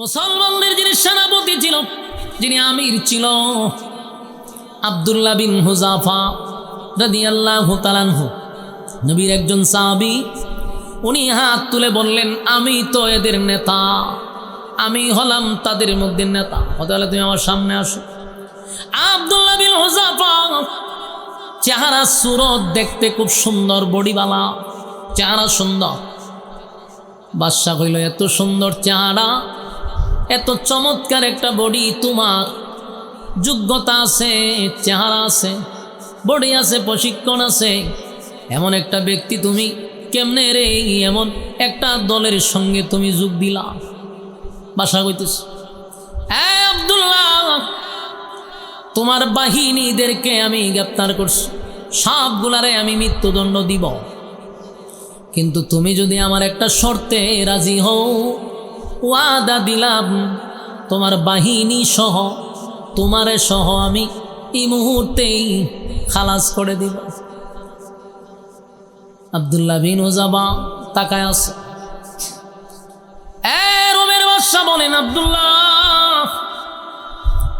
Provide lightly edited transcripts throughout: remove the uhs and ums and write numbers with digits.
মুসলমানদের যিনি সেনাপতি ছিল, যিনি আমির ছিল, আব্দুল্লাহ বিন হুযাফা রাদিয়াল্লাহু তাআলা আনহু, নবীর একজন সাহাবী। উনি হাত তুলে বললেন, আমি তো এদের নেতা, আমি হলাম তাদের মধ্যে নেতা, তাহলে তুমি আমার সামনে আসো। আব্দুল্লাহ বিন হুযাফা চেহারা সুরত দেখতে খুব সুন্দর, বডিওয়ালা, চেহারা সুন্দর। বাদশা কইল, এত সুন্দর চেহারা, এত চমৎকার একটা বডি, তোমার যোগ্যতা আছে, চেহারা আছে, বডি আছে, প্রশিক্ষণ আছে, এমন একটা ব্যক্তি তুমি কেমনে রে এমন একটা দলের সঙ্গে তুমি যোগ দিলা? বাদশা কইতেছ, আব্দুল্লাহ, তোমার বাহিনীদেরকে আমি গ্রেপ্তার করছি, সবগুলারে আমি মৃত্যুদণ্ড দিব, কিন্তু তুমি যদি আমার একটা শর্তে রাজি হও, ওয়াদা দিলাম তোমার বাহিনী সহ, তোমারে সহ আমি এই মুহূর্তেই খালাস করে দিব। আব্দুল্লাহ বিন হুযাফা তাকায় আছে। রোমের বাদশা বলেন, আব্দুল্লাহ,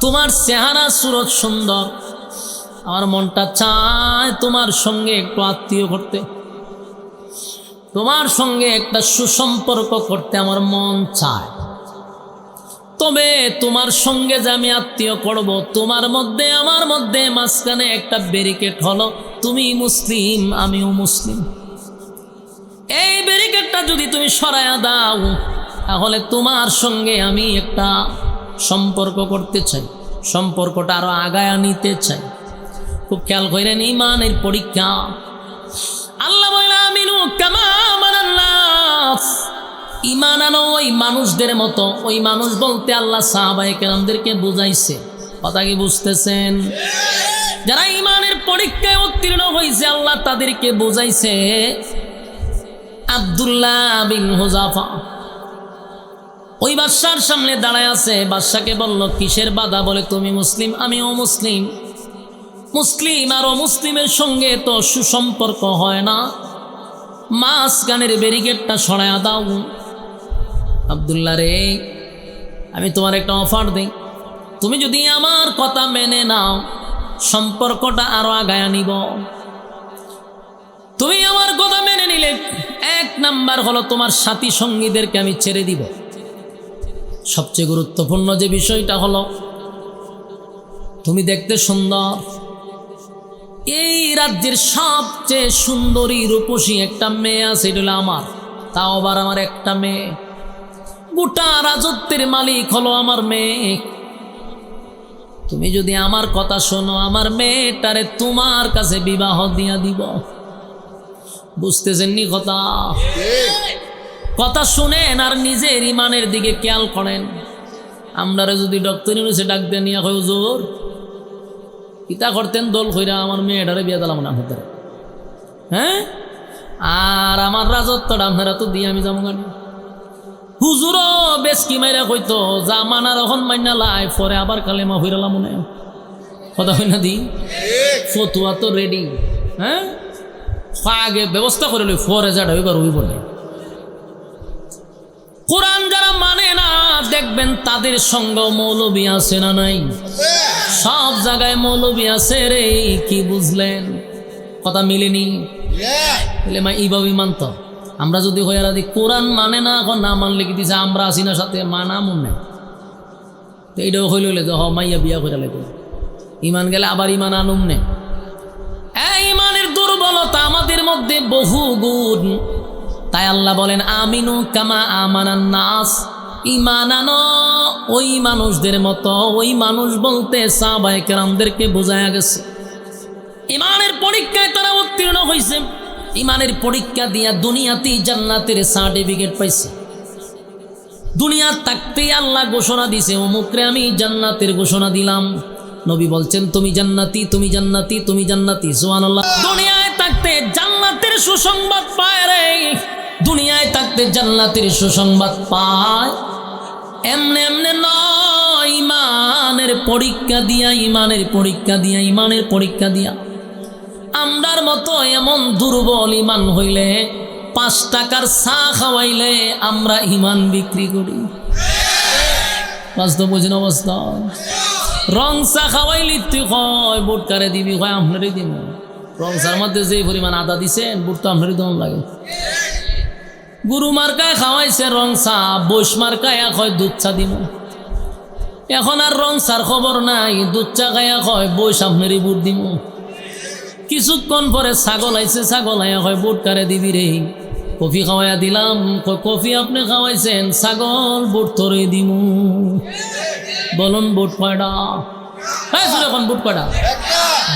তোমার চেহারা সুরত সুন্দর, আমার মনটা চায় তোমার সঙ্গে একটু আত্মীয় করতে, তোমার সঙ্গে একটা সুসম্পর্ক করতে আমার মন চায়। তবে তোমার সঙ্গে যে আমি আত্মীয় করব, তোমার মধ্যে আমার মধ্যে মাঝখানে একটা ব্যারিকেড হলো, তুমি মুসলিম আমিও মুসলিম। এই ব্যারিকেডটা যদি তুমি সরায়া দাও, তাহলে তোমার সঙ্গে আমি একটা সম্পর্ক করতে চাই, সম্পর্কটা আরো আগায়া নিতে চাই। খুব খেয়াল করেন, ঈমানের পরীক্ষা। আল্লাহ বলে, আমিনু কামা আমানান নাস, ঈমান আনো ওই মানুষদের মতো। ওই মানুষ বলতে আল্লাহ সাহাবায়ে কেরামদেরকে বুঝাইছে। কথা কি বুঝতেছেন? যারা ঈমানের পরীক্ষায় উত্তীর্ণ হয়েছে, আল্লাহ তাদেরকে বুঝাইছে। আব্দুল্লাহ বিন হুযাফা ওই বাদশার সামনে দাঁড়ায় আছে। বাদশাকে বলল, কিসের বাধা? বলে, তুমি মুসলিম আমিও মুসলিম, মুসলিম আর অমুসলিমের সঙ্গে তো সুসম্পর্ক হয় না, মাঝখানের ব্যারিকেডটা সরায়া দাও। আব্দুল্লাহ রে, আমি তোমার একটা অফার দিই, তুমি যদি আমার কথা মেনে নাও, সম্পর্কটা আরো আগায়া নিব। তুমি আমার কথা মেনে নিলে, এক নাম্বার হলো তোমার সাথী সঙ্গীদেরকে আমি ছেড়ে দিব। সবচেয়ে গুরুত্বপূর্ণ যে বিষয়টা হলো, তুমি দেখতে সুন্দর, এই রাজ্যের সবচেয়ে সুন্দরী রূপসী একটা মেয়ে আছে, এটা হলো আমার, তাও আবার আমার একটা মেয়ে। গোটা রাজত্বের মালিক হলো আমার মেয়ে। তুমি যদি আমার কথা শোনো, আমার মেয়েটারে তোমার কাছে বিবাহ দিয়া দিব। বুঝতেছেন নি কথা? কথা শুনেন আর নিজের ঈমানের দিকে খেয়াল করেন। আমরা যদি ডক্টর ইউনুসে ডাক দিয়ে নিয়ে হয়, হুজুর কিতা করতেন দল কইরা আমার মেয়েটারে বিয়ে দিলাম না ভিতরে, হ্যাঁ, আর আমার রাজত্বটা আপনারা তো দিয়ে আমি যাবো গাড়ি। হুজুরও বেশ কি মাইরা কইতো, জামানার এখন মাইনা লাই, পরে আবার কালেমা হইরালাম মনে কথা হয় না দি, ফতুয়া তো রেডি, হ্যাঁ, আগে ব্যবস্থা করে লই, পরে যাটা হইবার হইব না। কোরআন যারা মানে না, দেখবেন তাদের সঙ্গে মৌলবী আছে না নাই? সব জায়গায় মৌলবী আছে রে। কি বুঝলেন? কথা মিলেনি? মা এইভাবে মানত। আমরা যদি হইয়ারা দিই কোরআন মানে না, এখন না মানলে কি দিছে আমরা আসি না সাথে, মানা মনে তো এইটাও হইল যে হ মাইয়া বিয়া করে লাগবে, ইমান গেলে আবার ইমান আনুম নে। ইমানের দুর্বলতা আমাদের মধ্যে বহু গুণ। তাই আল্লাহ বলেন, আমিনু কামা আমানান নাস, ঈমান আনো ওই মানুষদের মতো। ওই মানুষ বলতে সাহাবায়ে কেরামদেরকে বোঝায়া গেছে। ঈমানের পরীক্ষায় তারা উত্তীর্ণ হয়েছে। ঈমানের পরীক্ষা দিয়া দুনিয়াতেই জান্নাতের সার্টিফিকেট পাইছে। দুনিয়ার থাকতেই আল্লাহ ঘোষণা দিছে, অমুকরে আমি জান্নাতের ঘোষণা দিলাম। নবী বলছেন, তুমি জান্নাতি, তুমি জান্নাতি, তুমি জান্নাতি। সুবহানাল্লাহ। দুনিয়ায় থাকতে জান্নাতের সুসংবাদ পায় রে, দুনিয়ায় থাকতে জান্নাতের সুসংবাদ পায়। এমনে এমনে নয়, ঈমানের পরীক্ষা দিয়া, ঈমানের পরীক্ষা দিয়া, ঈমানের পরীক্ষা দিয়া। আমরার মতো এমন দুর্বল ঈমান হইলে 5 টাকার চা খাওয়াইলে আমরা ঈমান বিক্রি করি। বাস্তব বুঝিন অবস্থা। রং চা খাওয়াইলি তুই কয় বুট কারে দিবি, কয় আপনারই দিব। রং চার মধ্যে যে পরিমাণ আদা দিছেন বুট তো আপনারই দম লাগে। গুরু মার্কায় খাওয়াইছে রং চা, বৈশ মার্কায় কয় দুধ চা দিব। এখন আর রং চার খবর নাই, দুধ চা খাইয়া কয় বৈশ আপনারই বুট দিব। কিছুক্ষণ পরে ছাগল আইছে, ছাগল আইয়া কয় বুট কারে দিবি রে। কফি খাওয়াইয়া দিলাম, কফি আপনি খাওয়াইছেন, ছাগল বুট তোরে দিব। বলুন বুট কয়টা? এখন বুট কয়টা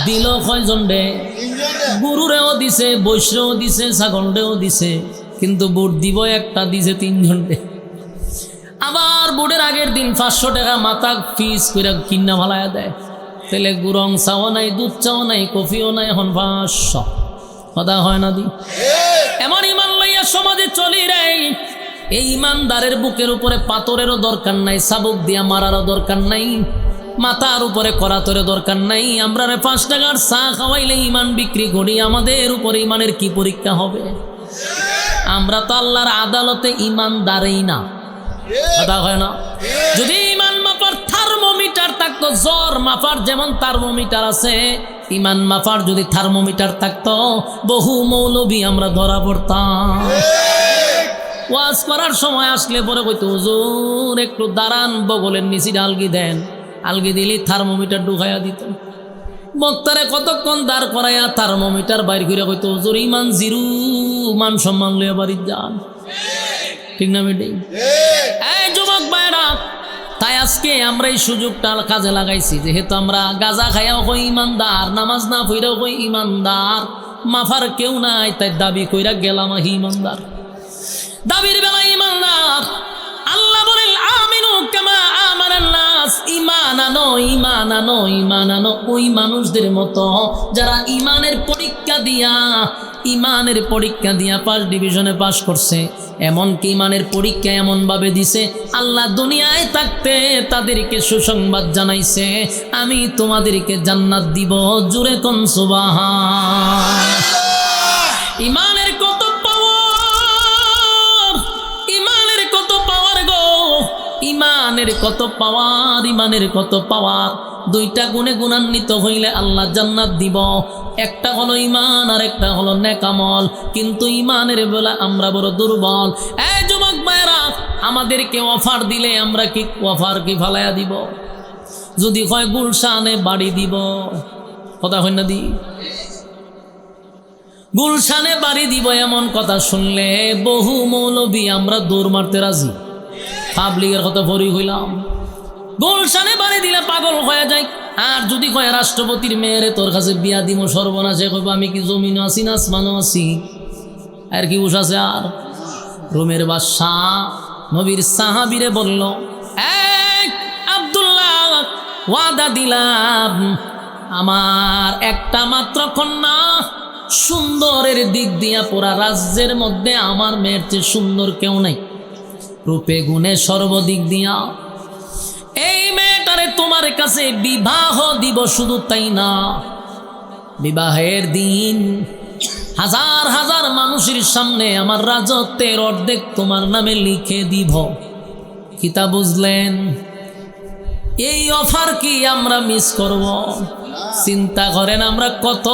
দিল? কয়জন রে? গুরুরেও দিছে, বৈশ্রেও দিছে, ছাগলরেও দিছে, কিন্তু বুট দিব একটা, দিছে 3 জন রে। আবার বুটের আগের দিন 500 টাকা মাথা ফিস করে কিনা ভালাইয়া দেয়। তাহলে রং চাও নাই, দুধ চাও নাই, কফিও নাই, এখন 500 কথা হয় না দি? এমন ইমান লইয়া সমাজে চলি রে। এই ইমানদারের বুকের উপরে পাথরেরও দরকার নাই, চাবুক দিয়া মারারও দরকার নাই, মাথার উপরে করাতরের দরকার নাই। আমরা 5 টাকার চা খাওয়াইলে ইমান বিক্রি করি, আমাদের উপরে ইমানের কি পরীক্ষা হবে? আমরা তো আল্লাহর আদালতে ইমানদারই না, কথা হয় না? যদি ইমান মাপার থার্মোমিটার থাকতো, জ্বর মাপার যেমন থার্মোমিটার আছে, ইমান মাপার যদি থার্মোমিটার থাকতো, বহু মৌলবী আমরা ধরা পড়তাম। ওয়াজ করার সময় আসলে পরে কইতো হুজুর একটু দাঁড়ান, বগলের নিচে আলগি দেন, আলগি দিলে থার্মোমিটার ঢুকাইয়া দিত। বক্তারে কতক্ষণ দাঁড় করাইয়া থার্মোমিটার বাইর করে কইতো হুজুর ইমান জিরু, মান সম্মান লইয়া বাড়ির যান। ঠিক না বেটি? এই যুবক ভাইরা, তাই আজকে আমরা এই সুযোগটা কাজে লাগাইছি, যেহেতু আমরা গাঁজা খাইয়াও কই ইমানদার, নামাজ না পড়েও কই ইমানদার, মাফার কেউ নাই, তাই দাবি কইরা গেলাম ইমানদার। দাবির বেলা ইমানদার। আল্লাহ বলেন আমিনু কামা আমানান নাস, ঈমান আনো, ঈমান আনো, ঈমান আনো ওই মানুষদের মতো যারা ঈমানের পরীক্ষা দিয়া 5 ডিভিশনে পাস করছে। এমনকি ঈমানের পরীক্ষা এমনভাবে দিছে, আল্লাহ দুনিয়ায় থাকতে তাদেরকে সুসংবাদ জানাইছে, আমি তোমাদেরকে জান্নাত দিব। জুরে কোন সুবহান। ঈমানের কত পাওয়ার, ঈমানের কত পাওয়ার গো, ঈমানের কত পাওয়ার, ঈমানের কত পাওয়ার। 2টা গুণে গুণান্বিত হইলে আল্লাহ জান্নাত দিব। একটা হলো ঈমান আর একটা হলো নেক আমল। কিন্তু ঈমানের বেলা আমরা বড় দুর্বল। এই যুবক ভাইরা, আমাদেরকে অফার দিলে আমরা কি অফার কি ফালাইয়া দিব? যদি হয় গুলশানে বাড়ি দিব, কথা হয় না দি? গুলশানে বাড়ি দিব এমন কথা শুনলে বহু মৌলবী আমরা দৌড় মারতে রাজি। পাবলিকের কথা ভরি হইলাম, গুলশানে বাড়ি দিলে পাগল হয়ে যায়। আর যদি কয় রাষ্ট্রপতির মেয়েরে তোর কাছে বিয়া দিব, সর্বনাশে কইব আমি কি জমিনও আছি না আসমানও আছি, আর কি উস আছে? আর রোমের বাদশাহ নবীর সাহাবীরে বলল, এক আব্দুল্লাহ, ওয়াদা দিলাম আমার একটা মাত্র কন্যা, সুন্দরের দিক দিয়া পুরা রাজ্যের মধ্যে আমার মেয়ের চেয়ে সুন্দর কেউ নাই, রূপে গুণে সর্বদিক দিয়া। এই মেয়েটারে তোমার কাছে বিবাহ দিব। শুধু তাই না, বিবাহের দিন হাজার হাজার মানুষের সামনে আমার রাজত্বের অর্ধেক তোমার নামে লিখে দিব। কিতা বুঝলেন? এই অফার কি আমরা মিস করব? চিন্তা করেন আমরা কত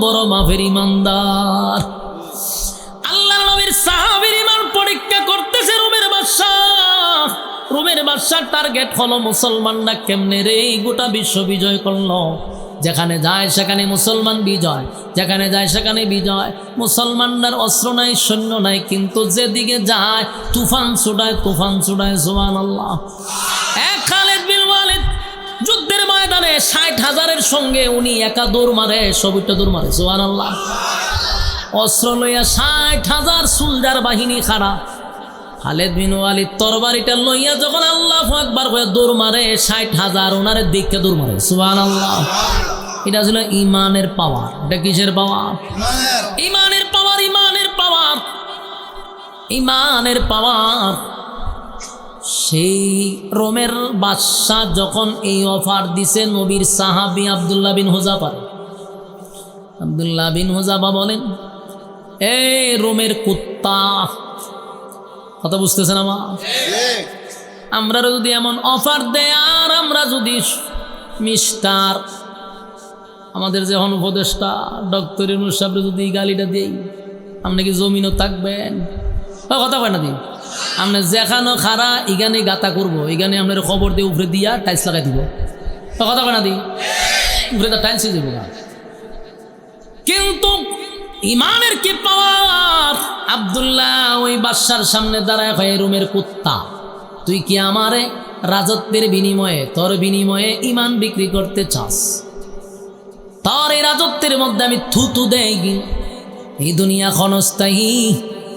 বড় মাফের ইমানদার। আল্লাহর নবীর সাহাবীর ঈমান পরীক্ষা করতেছে রোমের বাদশাহ। রোমের বাদশার টার্গেট হলো মুসলমানরা কেমনে রে গোটা বিশ্ব বিজয় করলো। যেখানে যায় সেখানে মুসলমান বিজয়, যেখানে যায় সেখানে বিজয়। মুসলমানদের অস্ত্র নাই, সৈন্য নাই, কিন্তু যেদিকে যায় তুফান ছুটায়, তুফান ছুটায়। সুবহানাল্লাহ। এক খালিদ বিন ওয়ালিদ যুদ্ধের ময়দানে 60,000-এর সঙ্গে উনি একা দৌড় মারে, সবুজটা দৌড় মারে। সুবহানাল্লাহ। অস্ত্র লইয়া 60,000 সোলজার বাহিনী খাড়া। খালিদ বিন ওয়ালিদ তরবারিটা লইয়া যখন আল্লাহু আকবার কইয়া দৌড় মারে, 60,000 ওনারে দিকে দৌড় মারে। সুবহানাল্লাহ। এটা ছিল ঈমানের পাওয়ার। এটা কিসের পাওয়ার? ঈমানের পাওয়ার, ঈমানের পাওয়ার, ঈমানের পাওয়ার। সেই রোমের বাদশাহ যখন এই অফার দিছে নবীর সাহাবী আব্দুল্লাহ বিন হুযাফা, আব্দুল্লাহ বিন হুযাফা বলেন, এই রোমের কুত্তা, কথা বুঝতেছেন আমার? আমরা যদি এমন অফার দেয় আর আমরা যদি মিস্টার আমাদের যে উপদেষ্টা ডক্টর ইউনূস সাহেব যদি এই গালিটা দিই, আপনি কি জমিনও থাকবেন? কথা কয় না দিই, আপনি যেখানো খারা ইগানে গাতা করবো, এখানে আপনার খবর দিয়ে উপরে দিয়া টাইলস লাগাই দিব। কথা কয় না দিই, উপরে তো টাইলসই দেবো না। কিন্তু ইমানের কি পাওয়ার! আব্দুল্লাহ ওই বাদশার সামনে দাঁড়ায় হয়, রুমের কুত্তা, তুই কি আমারে রাজত্বের বিনিময়ে, তোর বিনিময়ে ইমান বিক্রি করতে চাস? তোর এই রাজত্বের মধ্যে আমি থুতু দেই। এই দুনিয়া ক্ষণস্থায়ী,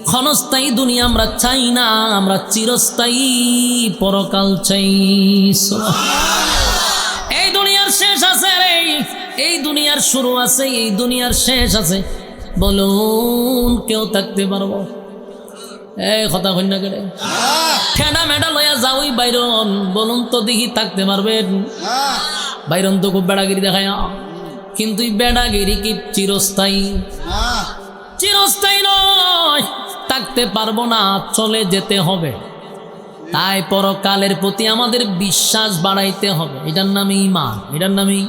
ক্ষণস্থায়ী দুনিয়া আমরা চাই না, আমরা চিরস্থায়ী পরকাল চাই। এই দুনিয়ার শেষ আছে রে, এই দুনিয়ার শুরু আছে, এই দুনিয়ার শেষ আছে। বলুন কেউ থাকতে পারবো? এই কথা কন্যা কেড়ে ঠেডা মেডা লইয়া যাওই বাইরন, বলুন তো দেখি থাকতে পারবেন? বাইরন তো খুব বেড়াগিরি দেখায়, কিন্তু এই বেড়াগিরি কি চিরস্থায়ী? চিরস্থায়ী নয়, থাকতে পারবো না, চলে যেতে হবে। তাই পরকালের প্রতি আমাদের বিশ্বাস বাড়াইতে হবে। এটার নামই ঈমান, এটার নামই।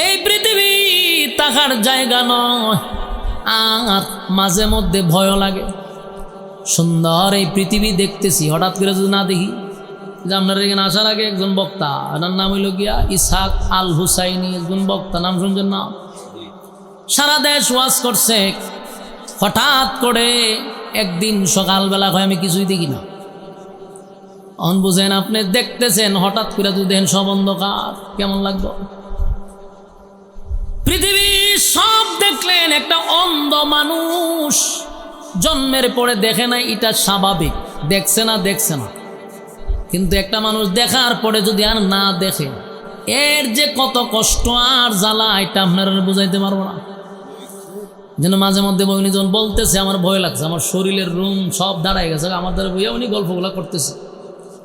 এই পৃথিবী থাকার জায়গা নয়। আর মাঝে মধ্যে ভয় লাগে। সুন্দর এই পৃথিবী দেখতেছি, হঠাৎ করে যদি না দেখি। যে আপনার এখানে আসার আগে একজন বক্তা, এটার নাম হইল গিয়া ইসহাক আল হুসাইনি, একজন বক্তা, নাম শুনছেন না? সারা দেশ ওয়াজ করছে। হঠাৎ করে একদিন সকালবেলা হয় আমি কিছুই দেখি না। অন বুঝেন, আপনি দেখতেছেন, হঠাৎ করে যদি দেখেন সব অন্ধকার, কেমন লাগবে? পৃথিবী সব দেখলেন, একটা অন্ধ মানুষ জন্মের পরে দেখে নাই, এটা স্বাভাবিক, দেখছে না, দেখছে না। কিন্তু একটা মানুষ দেখার পরে যদি আর না দেখে, এর যে কত কষ্ট আর জ্বালা, এটা আপনারা বুঝাইতে পারবো না। যেন মাঝে মধ্যে উনি যখন বলতেছে আমার ভয় লাগছে, আমার শরীরের রুম সব দাঁড়ায় গেছে, আমাদের বইয়া উনি গল্পগুলো করতেছে,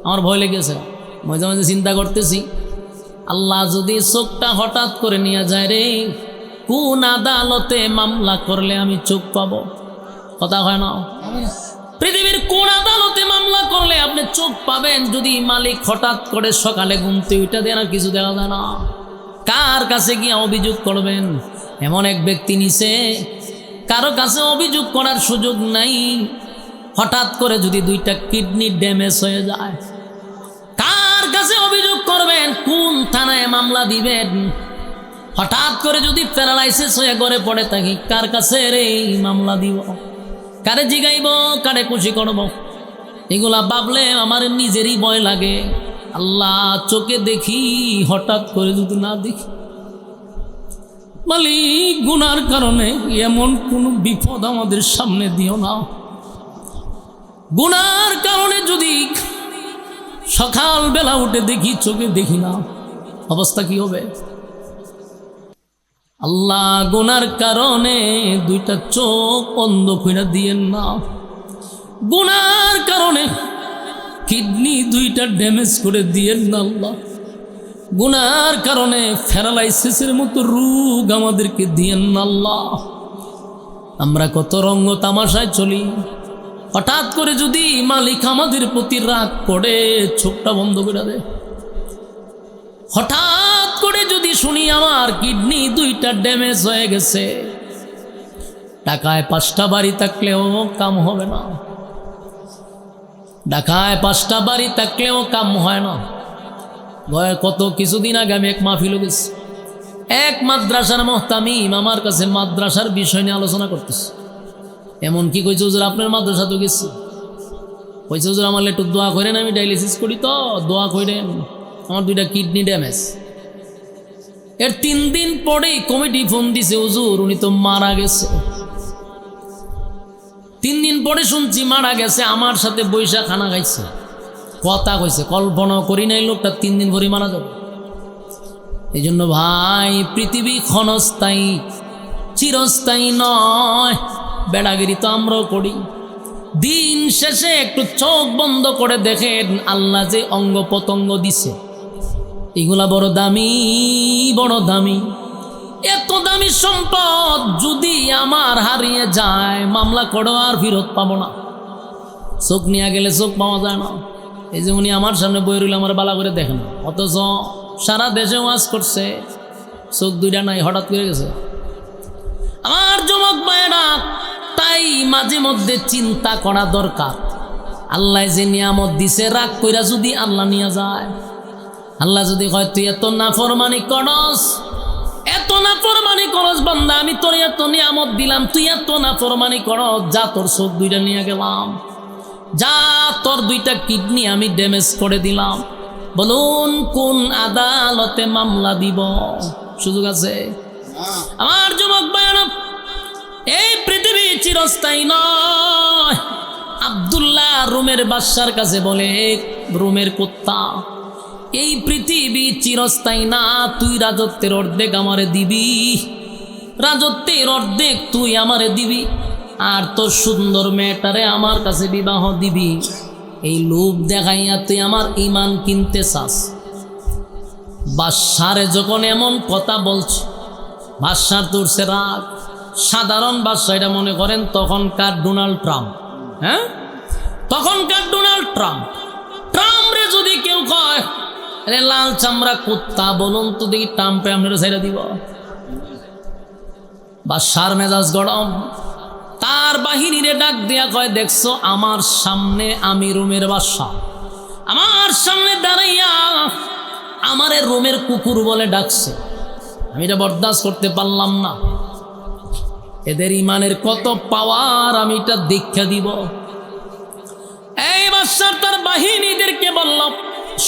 আমার ভয় লেগেছে। মাঝে মাঝে চিন্তা করতেছি, আল্লাহ যদি চোখটা হঠাৎ করে নিয়ে যায় রে, কোন আদালতে মামলা করলে আমি চোখ পাবো? কথা হয় না? পৃথিবীর কোন আদালতে মামলা করলে আপনি চোখ পাবেন? যদি মালিক হঠাৎ করে সকালে ঘুমতে ওইটা দেন, আর কিছু দেখা যায় না। কার কাছে গিয়ে অভিযোগ করবেন? এমন এক ব্যক্তি নিছে, কারো কাছে অভিযোগ করার সুযোগ নাই। হঠাৎ করে যদি দুইটা কিডনি ড্যামেজ হয়ে যায়, কার কাছে অভিযোগ করবেন? কোন থানায় মামলা দিবেন? হঠাৎ করে যদি প্যারালাইসিস হয়ে ঘরে পড়ে থাকি, কার কাছে রে মামলা দিব? কারে জিগাইব? কারে খুশি করব? এগুলা ভাবলে আমার নিজেরই ভয় লাগে। আল্লাহ, চোখে দেখি, হঠাৎ করে যদি না দেখি। মালিক, গুনার কারণে এমন কোন বিপদ আমাদের সামনে দিও না। গুনার কারণে যদি সকালবেলা উঠে দেখি চোখে দেখি না, অবস্থা কি হবে? আল্লাহ, গুনার কারণে দুইটা চোখ অন্ধ কইরা দিয়েন না। গুনার কারণে কিডনি দুইটা ড্যামেজ করে দিয়েন না আল্লাহ। গুনার কারণে প্যারালাইসিসের মতো রোগ আমাদেরকে দিয়েন না আল্লাহ। আমরা কত রঙ্গ তামাশায় চলি, হঠাৎ করে যদি মালিক আমাদের প্রতি রাগ করে চোখটা বন্ধ করে দেয়। হঠাৎ করে যদি শুনি আমার কিডনি দুইটা ড্যামেজ হয়ে গেছে, ঢাকায় 5টা বাড়ি থাকলেও কাম হবে না। ঢাকায় 5টা বাড়ি থাকলেও কাম হয় না। কত কিছুদিন আগে আমি এক মাহফিলে গেছি, এক মাদ্রাসার মুহতামিম আমার কাছে মাদ্রাসার বিষয় নিয়ে আলোচনা করতেছে। এমন কি কইছে, হুজুর আপনার মাদ্রাসা তো গেছি। কইছে, হুজুর আমার একটু দোয়া করেন, আমি ডায়ালিসিস করি, তো দোয়া করেন, আমার 2টা কিডনি ড্যামেজ। এর 3 দিন পরেই কমিটি ফোন দিছে, হুজুর উনি তো মারা গেছে। 3 দিন পরে শুনছি মারা গেছে, আমার সাথে বৈশা খানা খাইছে, কথা কইছে, কল্পনা করি নাই লোকটা 3 দিন পরে মারা যাবে। এই জন্য ভাই, পৃথিবী ক্ষণস্থায়ী, চিরস্থায়ী নয়। বেড়াগিরি তো আমরাও করি। দিন শেষে একটু চোখ বন্ধ করে দেখেন, আল্লাহ যে অঙ্গ পতঙ্গ দিছে, এগুলা বড় দামি, বড় দামি। এত দামি সম্পদ যদি আমার হারিয়ে যায়, মামলা করো আর ফেরত পাবো না। চোখ নিয়ে গেলে চোখ পাওয়া যায় না, এই যে উনি আমার সামনে বই রইল, আমার বালা করে দেখেন, অথচ সারা দেশে ওয়াজ করছে, চোখ দুইটা নাই, হঠাৎ করে গেছে। আমার যুবক ভাইয়েরা, তাই মাঝে মধ্যে চিন্তা করা দরকার। আল্লাহ যে নিয়ামত দিছে, রাগ কইরা যদি আল্লাহ নিয়ে যায়, আল্লাহ যদি কয় তুই এত নাফরমানি করস, এত নাফরমানি করস বান্দা, আমি তোর এত নিয়ামত দিলাম, তুই এত নাফরমানি করস, যা তোর চোখ দুইটা নিয়ে গেলাম, যা তোর দুইটা কিডনি আমি ড্যামেজ করে দিলাম, বলুন কোন আদালতে মামলা দিব? সুযোগ আছে? আমার যুবক ভাইয়েরা, এই পৃথিবী চিরস্থায়ী নয়। আব্দুল্লাহ রোমের বাদশার কাছে বলে, রোমের কুত্তা, এই পৃথিবী চিরস্থায়ী না, তুই রাজত্বের অর্ধেক আমারে দিবি, রাজত্বের অর্ধেক তুই আমারে দিবি, আর তোর সুন্দর মেয়েটারে আমার কাছে বিবাহ দিবি। এই লোভ দেখাইয়া তুই আমার ঈমান কিনতে চাস। বাদশারে যখন এমন কথা বলছে, বাদশার তুলছে রাগ। সাধারণ বাদশা, এটা মনে করেন তখনকার ডোনাল্ড ট্রাম্প, হ্যাঁ, তখনকার ডোনাল্ড ট্রাম্প। ট্রাম্পরে যদি কেউ কয় আরে লাল চামড়া কুত্তা, বলুন তো দেখি ট্রাম্পে আপনারা ছেড়ে দিব? বাদশার মেজাজ গরম, তার বাহিনীরে ডাক দিয়া কয়, দেখছো আমার সামনে আমি রোমের বাদশা, আমার সামনে দাঁড়াইয়া আমারে রোমের কুকুর বলে ডাকছে, আমি এটা বরদাস্ত করতে পারলাম না। এদের ইমানের কত পাওয়ার আমি এটা দীক্ষা দিব। এই বাদশাহ তার বাহিনীদেরকে বলল,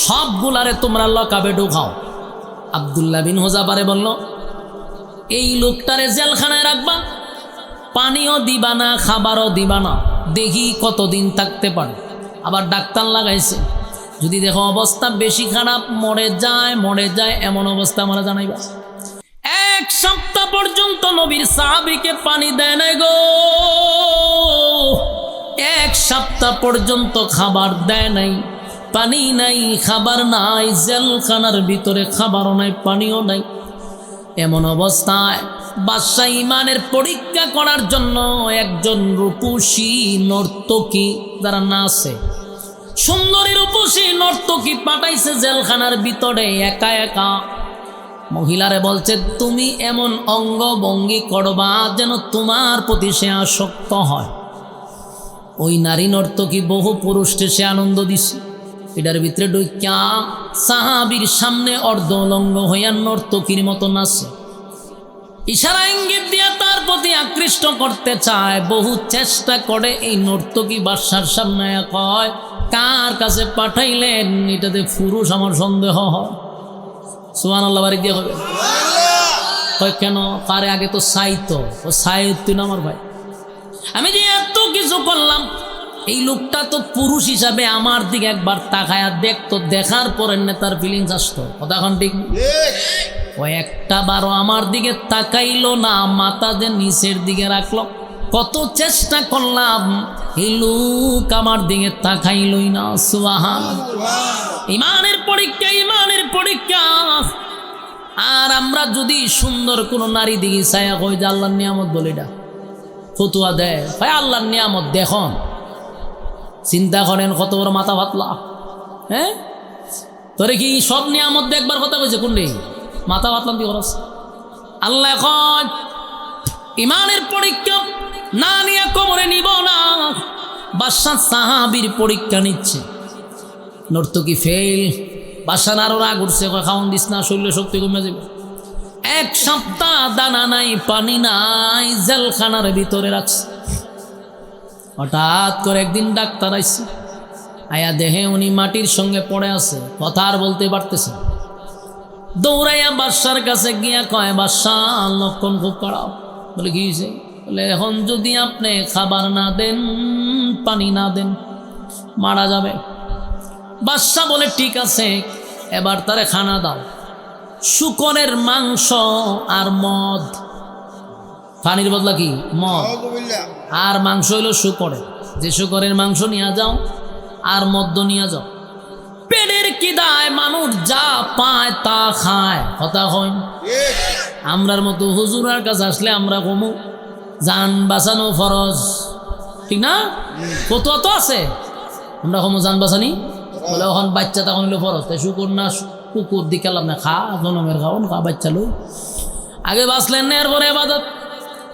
সবগুলারে তোমরা লকাবে ঢুকাও। আব্দুল্লাহ বিন হোজাবারে বলল, এই লোকটারে জেলখানায় রাখবা, পানিও দিবা না, খাবারও দিবা না, দেখি কতদিন থাকতে পারে। আবার ডাক্তার লাগাইছে, যদি দেখো অবস্থা বেশি খারাপ, মরে যায়, এমন অবস্থা আমরা জানাইবা। এক সপ্তাহ পর্যন্ত নবীর সাহাবীকে পানি দেয় নাই গো, এক সপ্তাহ পর্যন্ত খাবার দেয় নাই, পানি নাই, খাবার নাই, জেলখানার ভিতরে খাবারও নাই, পানিও নাই। এমন অবস্থায় বাদশা ইমানের পরীক্ষা করার জন্য একজন রূপসী নর্তকী, যারা নাচে, সুন্দরী রূপসী নর্তকী পাঠাইছে জেলখানার ভিতরে একা একা। মহিলারে বলছে, তুমি এমন অঙ্গভঙ্গি করবা যেন তোমার প্রতি সে আসক্ত হয়। ওই নারী নর্তকী বহু পুরুষকে সে আনন্দ দিছে। এটার ভিতরে ঢুকিয়া সাহাবীর সামনে অর্ধলঙ্গ হইয়া নর্তকীর মতো নাচে, ইশারা ইঙ্গিত দিয়া তার প্রতি আকৃষ্ট করতে চায়। বহু চেষ্টা করে এই নর্তকী বাদশার সামনে কয়, কার কাছে পাঠাইলেন? এটাতে পুরুষ আমার সন্দেহ হয়। সুবহানাল্লাহ বাড়ি দিয়ে হবে কয়, কেন? তারে আগে তো চাইতো, ও চাইতো না আমার ভাই, আমি যে এত কিছু করলাম, এই লোকটা তো পুরুষ হিসাবে আমার দিকে একবার তাকায়া দেখতো, দেখার পরে তার ফিলিংস আসতো। কথা এখন ঠিক? ও একটা বারো আমার দিকে তাকাইলো না, মাথা যে নিচের দিকে রাখলো। কত চেষ্টা করলাম, এই লোক আমার দিকে তাকাইলই না। সুবহানাল্লাহ। ইমানের পরীক্ষা, ইমানের পরীক্ষা। আর আমরা যদি সুন্দর কোনো নারী দিকে ছায়া কই যে আল্লাহর নিয়ামত বলে, এটা ফতুয়া দেয়, ভাই আল্লাহর নিয়ামত দেখুন, চিন্তা করেন কত বড় মাথা ভাতলা। হ্যাঁ, তোরে কি সব নিয়ামত দেখবার কথা কইছে? কোনটি মাথা ভাতলাম কি খরচ? আল্লাহ এখন ইমানের পরীক্ষা না নিয়ে কবরে নিব না। বাদশাহ সাহাবীর পরীক্ষা নিচ্ছে, নর্তকী ফেল। বাদশাহ আরো রাগ উঠছে, খাওয়ান দিস না, শরীরে শক্তি কমে যাবে। এক সপ্তাহ দানা নাই, পানি নাই, জেলখানার ভিতরে রাখছে। হঠাৎ করে একদিন ডাক্তার আইছে, আয়া দেহে উনি মাটির সঙ্গে পড়ে আছে, কথা আর বলতে পারতেছে। দৌড়াইয়া বাদশার কাছে গিয়া কয়, বাদশাহ লক্ষণ খুব খারাপ। বলে কি হয়েছে? বলে এখন যদি আপনি খাবার না দেন, পানি না দেন, মারা যাবে। বাদশাহ বলে ঠিক আছে, এবার তারে খানা দাও, শুকরের মাংস আর মদ। পানির বদলা কি? মদ। আর মাংস হইল শুকরের, যে শুকরের মাংস নিয়ে যাও আর মদ্য নিয়ে যাও। পেটের খিদায় মানুষ যা পায় তা খায়। কথা হয়, আমরার মতো হুজুরের কাছে আসলে আমরা কমু জান বাঁচানো ফরজ, ঠিক না? কত তো আছে, আমরা কমু জান বাঁচানি বলে ওখান বাচ্চা তখন হইলো ফরজ, তাই শুকুর না কুকুর দিকে লাভ না, খা জনমের খাওন, খা বাচ্চা লই, আগে বাঁচলেন না এরপরে ইবাদত।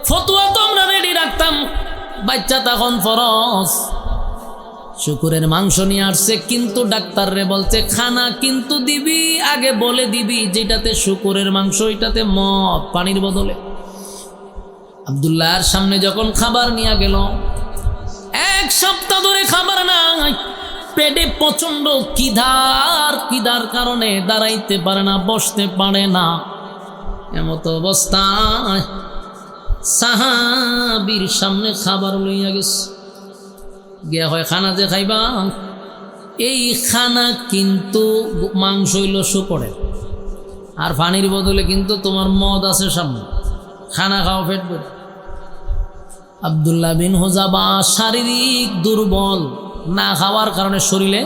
ফতুয়া তো আমরা রেডি রাখতাম, বাচ্চা তখন ফরজ, শুকুরের মাংস নিয়ে আসছে, কিন্তু ডাক্তার রে বলছে খানা কিন্তু দিবি, আগে বলে দিবি যেটাতে শুকুরের মাংস ওইটাতে মদ পানির বদলে। আব্দুল্লাহর সামনে যখন খাবার নিয়ে গেল, 1 সপ্তাহ ধরে খাবার নাই, পেটে প্রচন্ড কিদার কারণে দাঁড়াইতে পারে না, বসতে পারে না, এমত অবস্থায় সাহাবীর সামনে খাবার লইয়া গেছে, গিয়া হয় খানা যে খাইবা, এই খানা কিন্তু মাংস হইল শুকরের, আর পানির বদলে কিন্তু তোমার মদ আছে সামনে, খানা খাও পেট ভরে। আব্দুল্লাহ বিন হুযাবা শারীরিক দুর্বল, না খাওয়ার কারণে শরীরে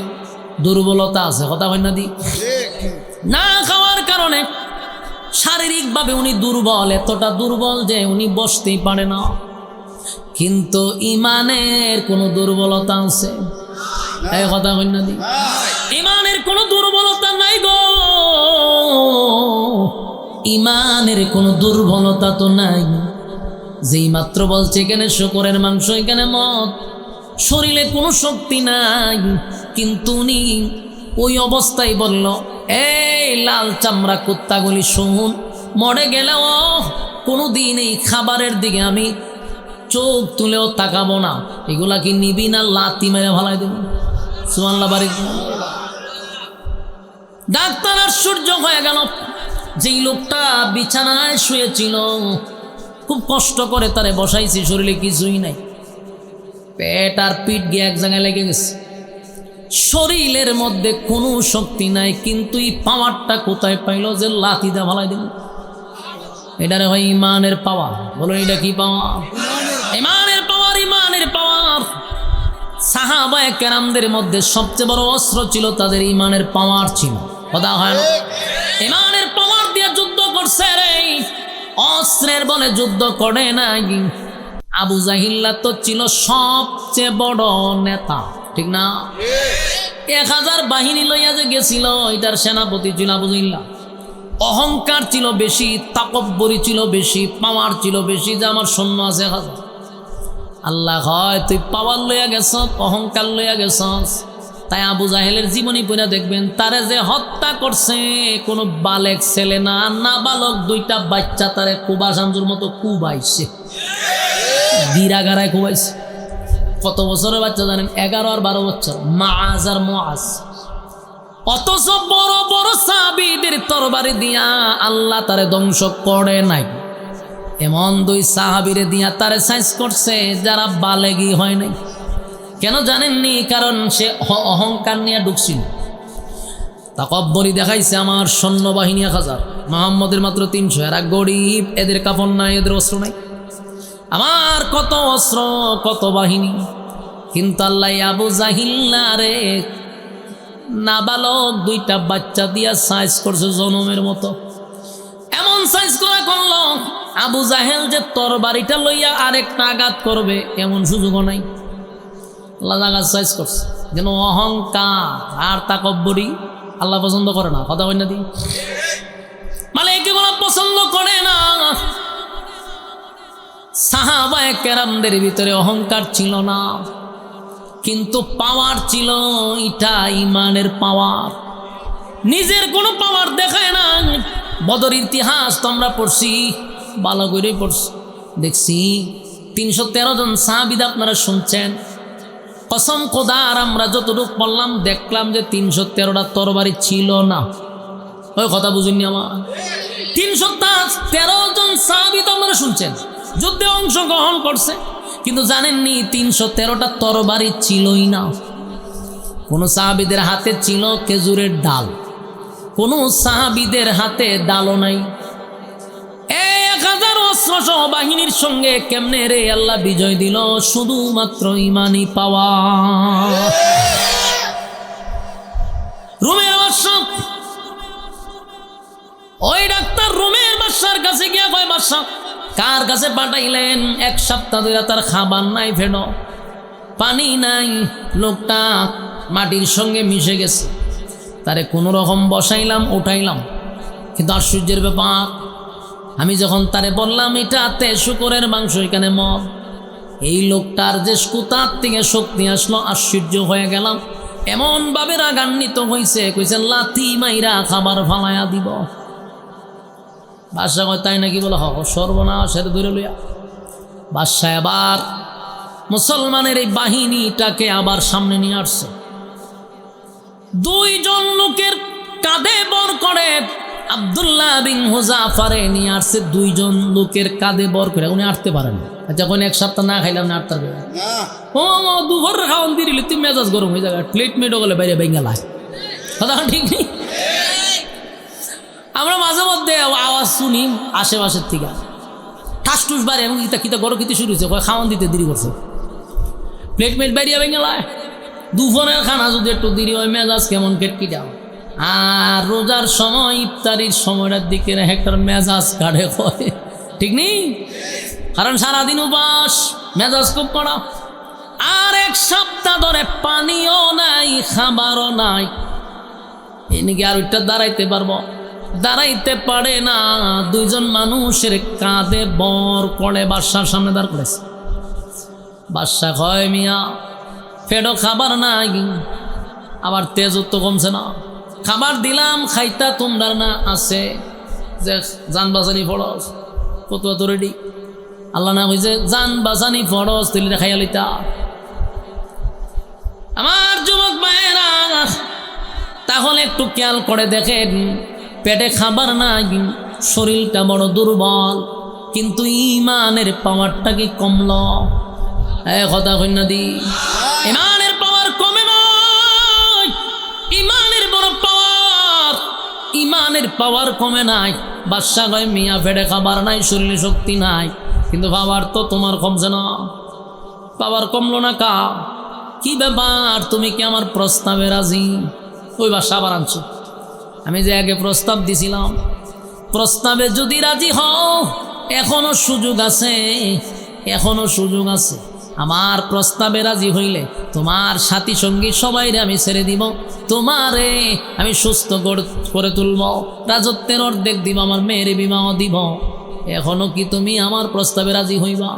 দুর্বলতা আছে, কথা হয় না দি, না খাওয়ার কারণে শারীরিকভাবে উনি দুর্বল, এতটা দুর্বল যে উনি বসতেই পারে না, কিন্তু ইমানের কোনো দুর্বলতা আছে, এই কথা হয় না দি, ইমানের কোনো দুর্বলতা নাই গো, ইমানের কোনো দুর্বলতা তো নাই, যেই মাত্র বলছে এখানে শুকরের মাংস এখানে মদ, শরীরে কোনো শক্তি নাই, কিন্তু উনি ওই অবস্থায় বলল, এই লাল চামড়া কুত্তাগুলি শুন, মরে গেলেও কোনোদিন এই খাবারের দিকে আমি চোখ তুলেও তাকাবো না, এগুলা কি নিবি না লাতি মেরে ভালাই দেব? সুবহানাল্লাহ বাড়ি। ডাক্তার আশ্চর্য হয়ে গেল, যেই লোকটা বিছানায় শুয়েছিল, খুব কষ্ট করে তারে বসাইছি, শরীরে কিছুই নাই, পেট আর পিঠ গিয়ে এক জায়গায় লেগে গেছে, শরীরের মধ্যে কোনো শক্তি নাই, কিন্তু এই পাওয়ারটা কোথায় পাইল যে লাথি দা ভালাই দেব? এটারে হয় ইমানের পাওয়ার। বলো এটা কি পাওয়ার? ইমানের পাওয়ার, ইমানের পাওয়ার। সাহাবায়ে কেরামদের মধ্যে সবচেয়ে বড় অস্ত্র ছিল তাদের ইমানের পাওয়ার ছিল, কথা হয় না? ইমানের পাওয়ার দিয়ে যুদ্ধ করছে রে, অস্ত্রের বলে যুদ্ধ করে নাই। আবু জাহিল্লা তো ছিল সবচেয়ে বড় নেতা, ঠিক না? 1000 বাহিনী লইয়া যে গেছিল, এটার সেনাপতি ছিল আবু জাহিল্লা। অহংকার ছিল বেশি, তাকব্বরি ছিল বেশি, পাওয়ার ছিল বেশি, যে আমার সৈন্য আছে 1000। আল্লাহ হয় তুই পাওয়ার লইয়া গেছ, অহংকার লইয়া গেছ, তাই আবু জাহেলের জীবনী পড়া দেখবেন, তারে যে হত্যা করছে কোনো বালেক ছেলে না, নাবালক 2টা বাচ্চা তারে কুবাসাঞ্জুর মতো কুবাইছে, গিরাগারায় কুবাইছে। কত বছরের বাচ্চা জানেন? 11 আর 12 বছর, মাআজ আর মুআজ। অথচ বড় বড় সাহাবীদের তরবারি দিয়া আল্লাহ তারে ধ্বংস করে নাই, এমন 2 সাহাবীরে দিয়া তারে সাইজ করছে যারা বালেগী হয় নাই। কেন জানেননি? কারণ সে অহংকার নিয়ে ঢুকছিল, তাকব্বরি দেখাইছে, আমার সৈন্যবাহিনী 1000, মুহাম্মদের মাত্র 300, এরা গরিব, এদের কাফন নাই, এদের অস্ত্র নাই, আমার কত অস্ত্র, কত বাহিনী। কিন্তু আল্লাহ আবু জাহিল্লারে নাবালক 2টা বাচ্চা দিয়া সাইজ করছে জনমের মতো। এমন সাইজ করা করলো, আবু জাহেল যে তরবারিটা লইয়া আরেকটা আঘাত করবে এমন সুযোগও নাই, আল্লাহ আঘাত সাইজ করছে। যেন অহংকার আর তাকব্বরি আল্লাহ পছন্দ করে না, কথা বল না দি, মানে এগুলো পছন্দ করে না। সাহাবায়ে কেরামদের ভিতরে অহংকার ছিল না, কিন্তু পাওয়ার ছিল, এটা ইমানের পাওয়ার। নিজের কোনো পাওয়ার দেখায় না। বদর ইতিহাস তোমরা পড়ছি, ভালো করে পড়ছি, দেখছি 313 জন সাহাবী আপনারা শুনছেন। কসম খোদার আমরা যতটুকু পড়লাম দেখলাম যে 313টা তরবারি ছিল না। ওই কথা বুঝুননি আমার? 313 জন সাহাবী তো আপনারা শুনছেন যুদ্ধে অংশগ্রহণ করছে, কিন্তু জানেননি 313টা তরবারি ছিলই না। কোন সাহাবীদের হাতে ছিল খেজুরের ডাল, কোন সাহাবীদের হাতে ডালও নাই। 1000 অস্ত্র সহ বাহিনীর সঙ্গে কেমনে রে আল্লাহ বিজয় দিল? শুধুমাত্র ইমানি পাওয়া। রোমের বাদশা, ওই ডাক্তার রোমের বাদশার কাছে গিয়া কয়, বাদশা কার কাছে পাঠাইলেন? 1 সপ্তাহ ধরে তার খাবার নাই, ফেনো পানি নাই, লোকটা মাটির সঙ্গে মিশে গেছে। তারে কোনো রকম বসাইলাম উঠাইলাম, কিন্তু আশ্চর্যের ব্যাপার, আমি যখন তারে বললাম এটাতে শূকরের মাংস, এখানে মদ, এই লোকটার যে কোথার থেকে শক্তি আসলো, আশ্চর্য হয়ে গেলাম। এমনভাবে রাগান্বিত হয়েছে, কইছে লাথি মাইরা খাবার ফালাইয়া দিব। বাদশা কয় তাই নাকি? বলে হ, সর্বনাশের ধরে লইয়া। বাদশা আবার মুসলমানের এই বাহিনীটাকে আবার সামনে নিয়ে আসছে। দুইজন লোকের কাঁধে বর করে আব্দুল্লাহ বিন হুযাফারে নিয়ে আসছে। দুইজন লোকের কাঁধে বর করে, উনি আটতে পারেন। যখন এক সপ্তাহ না খাইলাম না আটতে পারবে। ও দুপুর খাওয়ান দিলে তুই মেজাজ গরম হয়ে যাবে, প্লেট মেটও গেলে বাইরে বেঙ্গাল হয়, কথা ঠিক নেই। আমরা মাঝে মধ্যে আওয়াজ শুনি আশেপাশের থেকে, ঠাস টুস বাড়ে, এবং ইতা কিতা গরম কিতে শুরু হয়েছে, খাওয়ান দিতে দেরি করছে, প্লেট মেট বাইরিয়া বেঙ্গাল হয়। দুপুরের খানা যদি একটু দেরি হয় মেজাজ কেমন কেটকি যাও। আর রোজার সময় ইফতারির সময়টার দিকে একটা মেজাজ কাটে হয়, ঠিক নেই? কারণ সারাদিন উপাস, মেজাজ খুব কড়া। আর এক সপ্তাহ ধরে পানিও নাই, খাবারও নাই। এনেকে আর ওইটা দাঁড়াইতে পারবো? দাঁড়াইতে পারে না। দুইজন মানুষের কাঁধে বর করে বাদশার সামনে দাঁড় করেছে। বাদশা কয় মিয়া ফেডো খাবার নাই, আবার তেজও তো কমছে না, খাবার দিলাম খাইতা তোমরা না আছে যে জান বাঁচানি ফরজ, কত এত রেডি? আল্লাহ না কইছে জান বাঁচানি ফরজ, তুই খাইয়া লইতা। আমার যুবক ভাইয়েরা, তাহলে একটু খেয়াল করে দেখেন, পেটে খাবার নাই, শরীরটা বড় দুর্বল, কিন্তু ইমানের পাওয়ারটা কি কমল? কথা কন্যা দি, ইমানের পাওয়ার কমে নাই, ইমানের বড় পাওয়ার, ইমানের পাওয়ার কমে নাই। বাদশা কয় মিয়া পেটে খাবার নাই, শরীরে শক্তি নাই, কিন্তু পাওয়ার তো তোমার কমছে না। পাওয়ার কমলো না কা? কি ব্যাপার, তুমি কি আমার প্রস্তাবে রাজি? ওই বাদশা আবার আনছো, আমি যে আগে প্রস্তাব দিছিলাম, প্রস্তাবে যদি রাজি হও এখনো সুযোগ আছে, এখনো সুযোগ আছে। আমার প্রস্তাবে রাজি হইলে তোমার সাথী সঙ্গী সবাইরে আমি ছেড়ে দিব, তোমারে আমি সুস্থ করে তুলব, রাজত্বের অর্ধেক দিব, আমার মেয়ের বিবাহ দিব। এখনো কি তুমি আমার প্রস্তাবে রাজি হইবা?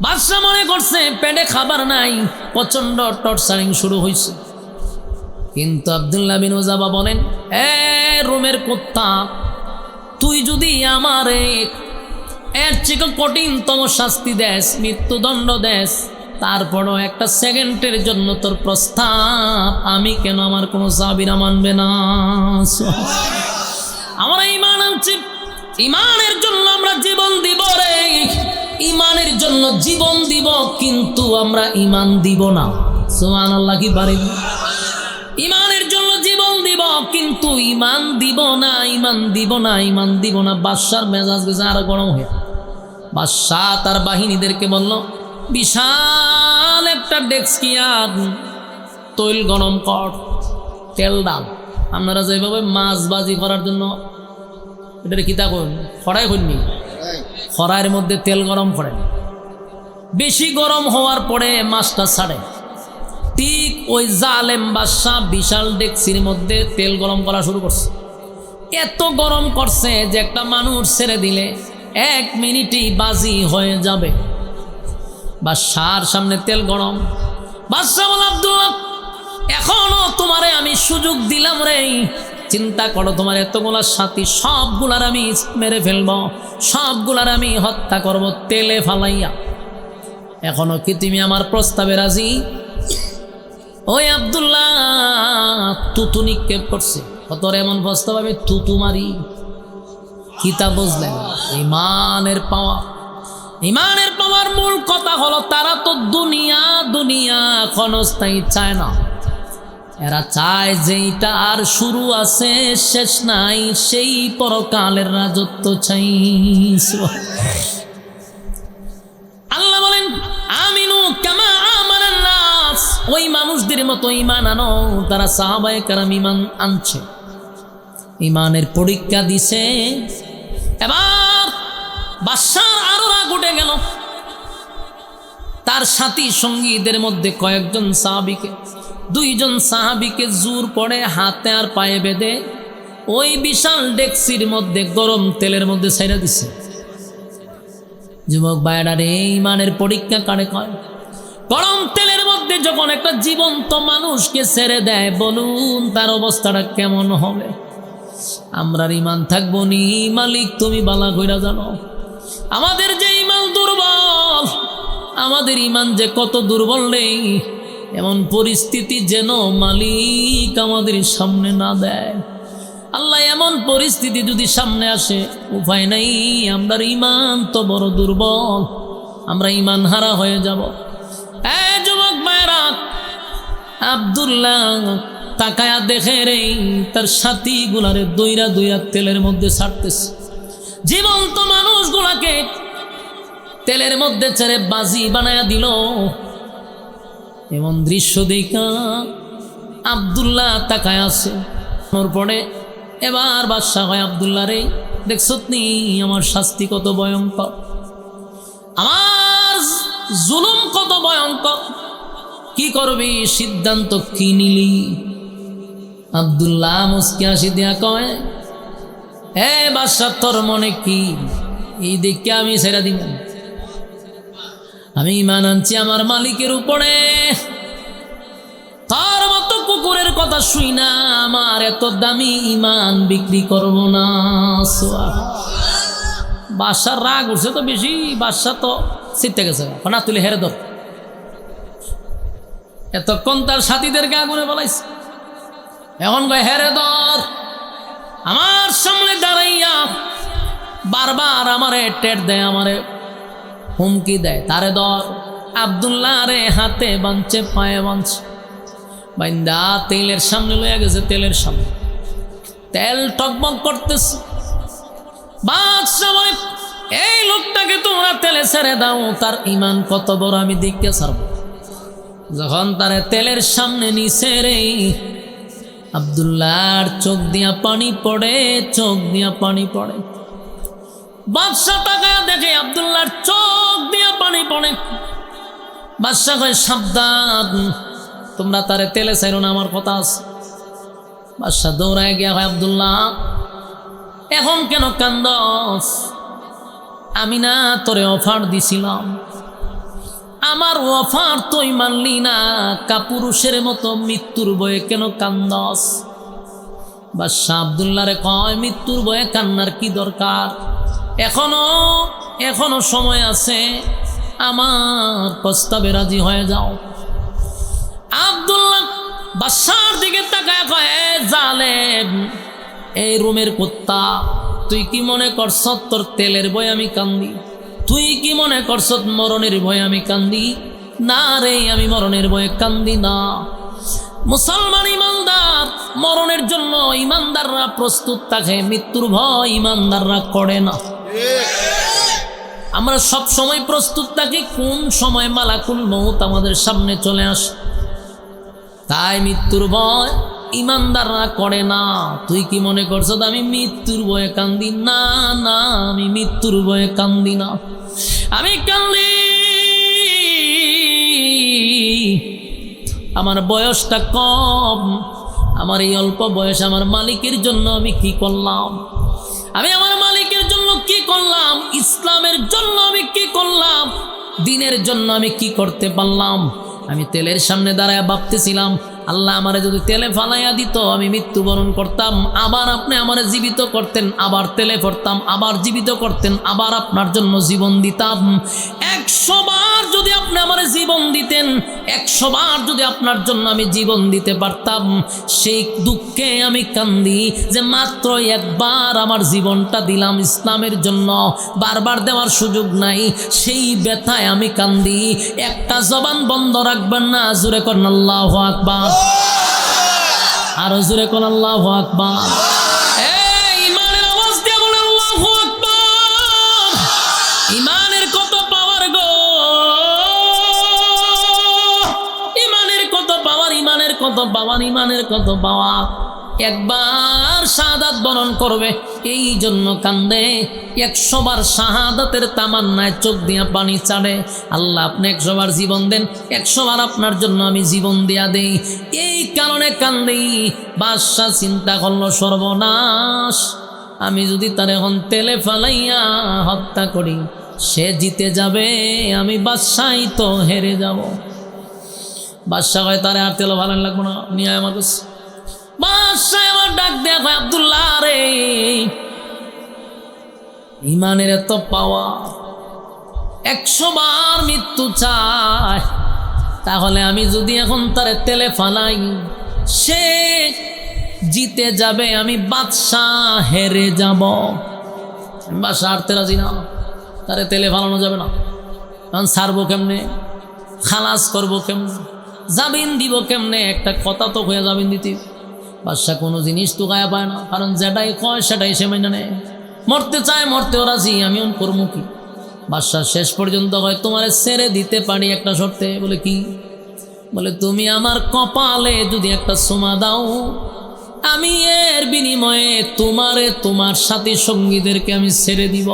বাদশা মনে করছে পেটে খাবার নাই, প্রচন্ড টর্চারিং শুরু হয়েছে। কিন্তু আব্দুল্লাহ বিন হুযাফা বলেন, এ রোমের কুত্তা, তুই যদি আমারে এর থেকে কঠিনতম শাস্তি দেস, মৃত্যুদণ্ড দেস, তারপরও একটা সেকেন্ডের জন্য তোর প্রস্তাব আমি কেন আমার কোনো সাহাবীরা মানবে না? আমরা ঈমান আনছি, ঈমানের জন্য আমরা জীবন দিব রে, ঈমানের জন্য জীবন দিব, কিন্তু আমরা ঈমান দিব না। সুবহানাল্লাহ কি পারেন? ঈমানের জন্য জীবন দিব, কিন্তু ঈমান দিব না, ঈমান দিব না, ঈমান দিব না। বাদশার মেজাজ গেছে আর গরম হয়ে। বাদশাহ তার বাহিনীদেরকে বলল, বিশাল একটা ডেস্কিয়ার তৈল গরম কর, তেল ডাল। আপনারা যেভাবে মাছ বাজি করার জন্য এটা কিতা করুন, খড়াই করনি, খড়াইয়ের মধ্যে তেল গরম করেন, বেশি গরম হওয়ার পরে মাছটা ছাড়ে। ঠিক ওই জালেম বাদশাহ বিশাল ডেকচির মধ্যে তেল গরম করা শুরু করছে। এত গরম করছে যে একটা মানুষ ছেড়ে দিলে 1 মিনিটেই বাজি হয়ে যাবে। বাদশার সামনে তেল গরম। বাদশা বল, আব্দুল্লাহ এখনো তোমারে আমি সুযোগ দিলাম রে, চিন্তা করো তোমার এতগুলা সাথী সবগুলার আমি মেরে ফেলবো, সবগুলার আমি হত্যা করব তেলে ফালাইয়া। এখনো কি তুমি আমার প্রস্তাবে রাজি? ওই আব্দুল্লাহ তুতু নিক্ষেপ করছে, তোর এমন প্রস্তাব আমি তুতু মারি। কিতা বুঝলেন? ঈমানের পাওয়ার, ঈমানের পাওয়ার মূল কথা হলো তারা তো দুনিয়া দুনিয়া ক্ষণস্থায়ী চায় না, এরা চায় যেইটা আর শুরু আছে শেষ নাই, সেই পরকালের রাজত্ব চাই। আল্লাহ বলেন, আমিনু কামা আমানান নাস, ওই মানুষদের মতো ঈমান আনো তারা সাহাবায়ে কেরাম ঈমান আনছে, ঈমানের পরীক্ষা দিছে। এবার বাদশার আরো রাগ উঠে গেল। তার সাথী সঙ্গীদের মধ্যে কয়েকজন সাহাবীকে দুইজন সাহাবীকে জোর করে হাতে আর পায়ে বেঁধে ওই বিশাল ডেকসির মধ্যে গরম তেলের মধ্যে ছাইড়া দিছে। যুবক ভাইরা রে, ইমানের পরীক্ষা কারে কয়? গরম তেলের মধ্যে যখন একটা জীবন্ত মানুষকে ছেড়ে দেয়, বলুন তার অবস্থাটা কেমন হবে? আমরার ইমান থাকবো নি? মালিক তুমি বালা কইরা জানো। আমাদের যে ইমান দুর্বল, আমাদের ইমান যে কত দুর্বল নেই, এমন পরিস্থিতি যেন মালিক আমাদের সামনে না দেয়। আল্লাহ এমন পরিস্থিতি যদি সামনে আসে, উপায় নাই, আমাদের ইমান তো বড় দুর্বল, আমরা ইমান হারা হয়ে যাব। যুবক ভাইরা, আব্দুল্লাহ তাকায়া দেখে রে তার সাথী গুলারে দইরা দইরা তেলের মধ্যে ছাড়তেছে। জীবন্ত মানুষগুলাকে তেলের মধ্যে ছেড়ে বাজি বানায়া দিল। এমন দৃশ্য দেখা আব্দুল্লাহ তাকায় আছে। ওর পরে এবার বাদশা হয়, আব্দুল্লাহ রে দেখছ নি আমার শাস্তি কত ভয়ঙ্কর, আমার জুলুম কত ভয়ঙ্কর, কি করবি, সিদ্ধান্ত কি নিলি? আব্দুল্লাহ মুস্কি হাসি দিয়া কয়, হে বাদশা তোর মনে কি? এই দেখে আমি ছেড়ে দিব। আমি ঈমান আনছি আমার মালিকের উপরে, তার মতো কুকুরের কথা শুই না, আমার এত দামি ঈমান বিক্রি করব না। বাদশার রাগ উঠছে তো বেশি, বাদশা তো চিত্তে গেছে, না তুলে হেরে ধর। এতক্ষণ তার সাথীদেরকে আগুনে বলাইছে, এখন কয় হেরে ধর। আমার সামনে দাঁড়াইয়া বারবার আমারে টের দেয়, আমারে হুমকি দেয়, তারে ধর। আব্দুল্লাহ রে হাতে বাঁধছে, পায়ে বাঁধছে, বাইন্দা তেলের সামনে লইয়া গেছে। তেলের সামনে তেল টকবক করতেছে। বাদশা বলে, এই লোকটাকে তোমরা তেলে ছেড়ে দাও, তার ঈমান কত বড় আমি দেখতে ছাড়ব। যখন তারে তেলের সামনে নিছে রে, আব্দুল্লাহর চোখ দিয়া পানি পড়ে, চোখ দিয়া পানি পড়ে। বাদশা তাকায়া দেখে আব্দুল্লাহর চোখ দিয়া পানি পড়ে। বাদশা কয়, সাবধান, তোমরা তারে তেলে ছাইরো না, আমার কথা আছে। বাদশা দৌড়ায় গিয়া হয়, আব্দুল্লাহ এখন কেন কান্দস? আমি না তোরে অফার দিছিলাম, আমার অফার তুই মানলি না, কাপুরুষের মতো মৃত্যুর ভয়ে কেন কান্দস? বাদশা আব্দুল্লাহরে কয়, মৃত্যুর ভয়ে কান্নার কি দরকার? এখনো সময় আছে, আমার প্রস্তাবে রাজি হয়ে যাও। আব্দুল্লাহ বাদশার দিকে তাকায় কয়, জালেম, এই রুমের কুত্তা, তুই কি মনে করছ তোর তেলের ভয়ে আমি কান্দি? তুই কি মনে করছ মরণের ভয়ে আমি কান্দি? না রে, আমি মরণের ভয়ে কান্দি না। মুসলমান ইমানদার মরণের জন্য ইমানদাররা প্রস্তুত থাকে, মৃত্যুর ভয় ইমানদাররা করে না। আমরা সব সময় প্রস্তুত থাকি, কোন সময় মালাকুল মউত আমাদের সামনে চলে আসে। তাই মৃত্যুর ভয় ইমানদাররা করে না। তুই কি মনে করছ আমি মৃত্যুর ভয়ে কান্দি? না না, আমি মৃত্যুর ভয়ে কান্দি না। আমি কান্দি আমার বয়সটা কম, আমার এই অল্প বয়স আমার মালিকের জন্য আমি কি করলাম, আমি আমার মালিকের জন্য কি করলাম, ইসলামের জন্য আমি কি করলাম, দিনের জন্য আমি কি করতে পারলাম। আমি তেলের সামনে দাঁড়ায় ভাবতেছিলাম, আল্লাহ আমারে যদি তেলে ফালাইয়া দিত, আমি মৃত্যুবরণ করতাম, আবার আপনি আমারে জীবিত করতেন, আবার তেলে পড়তাম, আবার জীবিত করতেন, আবার আপনার জন্য জীবন দিতাম। 100 বার যদি আপনি আমারে জীবন দিতেন, 100 বার যদি আপনার জন্য আমি জীবন দিতে পারতাম, সেই দুঃখে আমি কান্দি যে মাত্র একবার আমার জীবনটা দিলাম ইসলামের জন্য, বারবার দেওয়ার সুযোগ নাই, সেই ব্যথায় আমি কান্দি। একটা জবান বন্ধ রাখবেন না, জোরে করেন আল্লাহু আকবার, আরো জোরে করেন আল্লাহু আকবার। ইমানের আওয়াজ দিয়ে বলেন আল্লাহু আকবার। ইমানের কত পাওয়ার গো, ইমানের কত পাওয়ার, ইমানের কত পাওয়ার, ইমানের কত পাওয়ার। একবার শাহাদাত বরণ করবে, এই জন্য কান্দে। 100 বার শাহাদাতের তামান্নায় চোখ দিয়া পানি ছাড়ে। আল্লাহ আপনি 100 বার জীবন দেন, 100 বার আপনার জন্য আমি জীবন দিয়া দেই, এই কারণে কান্দেই। বাদশা চিন্তা করলো, সর্বনাশ, আমি যদি তার এখন তেলে ফালাইয়া হত্যা করি, সে জিতে যাবে, আমি বাদশাই তো হেরে যাব। বাদশা হয় তারে আর তেল ভালো লাগবো না, নিয়ে আমার কাছে। বাদশা আমার ডাক দেয়া কয়, আব্দুল্লাহ রে, ইমানের এত পাওয়া, 100 বার মৃত্যু চায়, তাহলে আমি যদি এখন তারে তেলে ফালাই, সে জিতে যাবে, আমি বাদশাহ হেরে যাব। বাদশা হারতে রাজি না, তারে তেলে ফালানো যাবে না। এখন ছাড়বো কেমনে, খালাস করবো কেমনে, জামিন দিব কেমনে? একটা কথা তো হয়ে জামিন দিতে। বাদশা কোনো জিনিস তো গায়ে পায় না, কারণ যেটাই কয় সেটাই সে মেনে নেয়। মরতে চায়, মরতেও রাজি, আমি অন করবো কি? বাদশা শেষ পর্যন্ত হয়, তোমারে ছেড়ে দিতে পারি একটা শর্তে। বলে কি? বলে তুমি আমার কপালে যদি একটা চুমা দাও, আমি এর বিনিময়ে তোমারে তোমার সাথী সঙ্গীদেরকে আমি ছেড়ে দিব।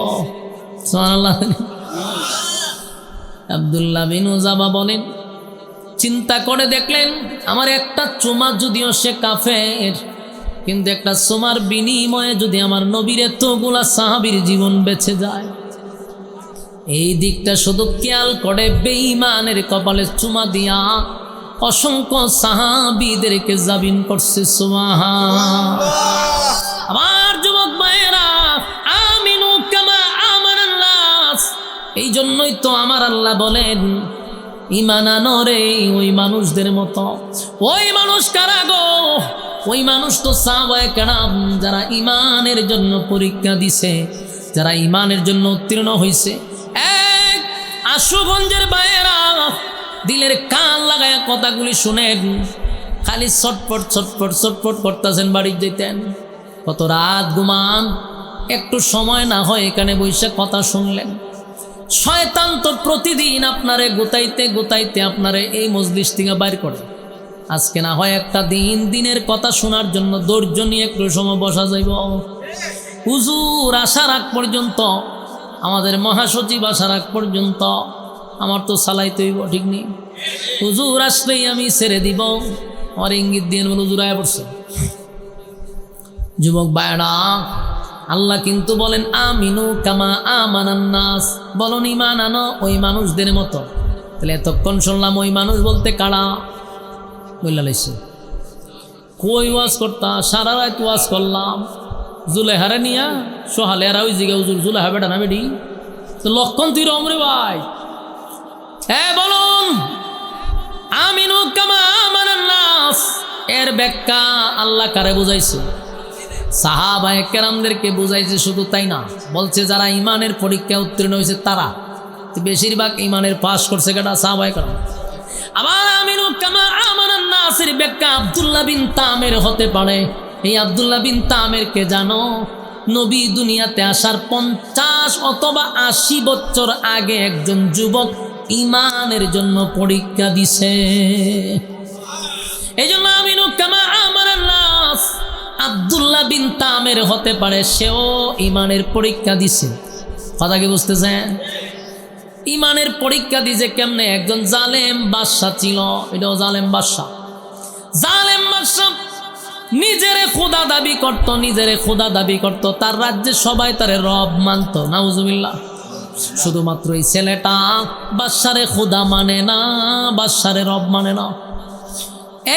সুবহানাল্লাহ। আব্দুল্লাহ বিন উযাবা বলেন, চিন্তা করে দেখলেন, আমার একটা চুমা, যদিও সে কাফের, কিন্তু একটা চুমার বিনিময়ে যদি আমার নবীর এতগুলা সাহাবীর জীবন বেঁচে যায়, এই দিকটা শুধু খেয়াল করে বেঈমানের কপালে চুমা দিয়া অসংখ্য সাহাবীদেরকে জামিন করছে। সুবহানাল্লাহ। আমার যুবক ভাইয়েরা, আমিনু কামা আমানান নাস। এই জন্যই তো আমার আল্লাহ বলেন, ঈমান আনো রে ওই মানুষদের মতো। ওই মানুষ কারা গো? ওই মানুষ তো সাহাবায়ে কেরাম, যারা ঈমানের জন্য পরীক্ষা দিছে, যারা ঈমানের জন্য উত্তীর্ণ হয়েছে। এক আশুগঞ্জের ভাইয়েরা, দিলের কান লাগায় কথাগুলি শুনেন, খালি ছটফট ছটফট ছটফট করতেছেন, বাড়ি যেতেন। কত রাত ঘুমান, একটু সময় না হয় এখানে বসে কথা শুনলেন। শয়তান তো প্রতিদিন আপনারে গোতাইতে গোতাইতে আপনারে এই মজলিস থেকে বাইর করে। আজকে না হয় একটা দিন, দিনের কথা শোনার জন্য ধৈর্য নিয়ে একটু সময় বসা যাইব। হুজুর আসার আগ পর্যন্ত, আমাদের মহাসচিব আসার আগ পর্যন্ত আমার তো চালাইতে হইব, ঠিক নেই? হুজুর আসলেই আমি ছেড়ে দিব। আমার ইঙ্গিত দিয়ে হুজুর আয়া পড়ছে। যুবক ভাইরা, আল্লাহ কিন্তু বলেন, আমিনু কামা আমানান নাস, বলুন ঈমান আনো ওই মানুষদের মতো। তাহলে এতক্ষণ শুনলাম ওই মানুষ বলতে কারা? বললা লাইছে কই ওয়াজ করতা, সারা রাত ওয়াজ করলাম, জুলেহারে নিয়া সোহালে আর ওই জিগা হুজুর জুলেহা বেটা না বেডি, তো লক্ষণ তুই রমরে ভাই। হ্যাঁ বলুন, আমিনু কামা আমানান নাস এর ব্যাখ্যা আল্লাহ কারে বুঝাইছে? সাহাবায়ে কেরামদেরকে বুঝাইছে। শুধু তাই না, বলছে যারা ঈমানের পরীক্ষা উত্তীর্ণ হয়েছে তারা। বেশিরভাগ ঈমানের পাশ করছে কেটা? সাহাবায়ে কেরাম। আবার আমিনু কামা আমানান নাসের ব্যাখ্যা আব্দুল্লাহ বিন তামের হতে পারে। এই আব্দুল্লাহ বিন তামেরকে জানো? নবী দুনিয়াতে আসার 50 অথবা 80 বছর আগে একজন যুবক ঈমানের জন্য পরীক্ষা দিছে। এই জন্য আমিনু কামা আমানান নাস আব্দুল্লাহ বিন তামের হতে পারে, সেও ঈমানের পরীক্ষা দিছে। কথা কি বুঝতেছেন? ঈমানের পরীক্ষা দিছে কেমনে? একজন জালেম বাদশা ছিল, এটাও জালেম বাদশা। জালেম বাদশা নিজেরে খোদা দাবি করত, নিজেরে খোদা দাবি করত। তার রাজ্যে সবাই তারে রব মানত। নাউজুবিল্লাহ। শুধুমাত্র এই ছেলেটা বাদশারে খোদা মানে না, বাদশারে রব মানে না।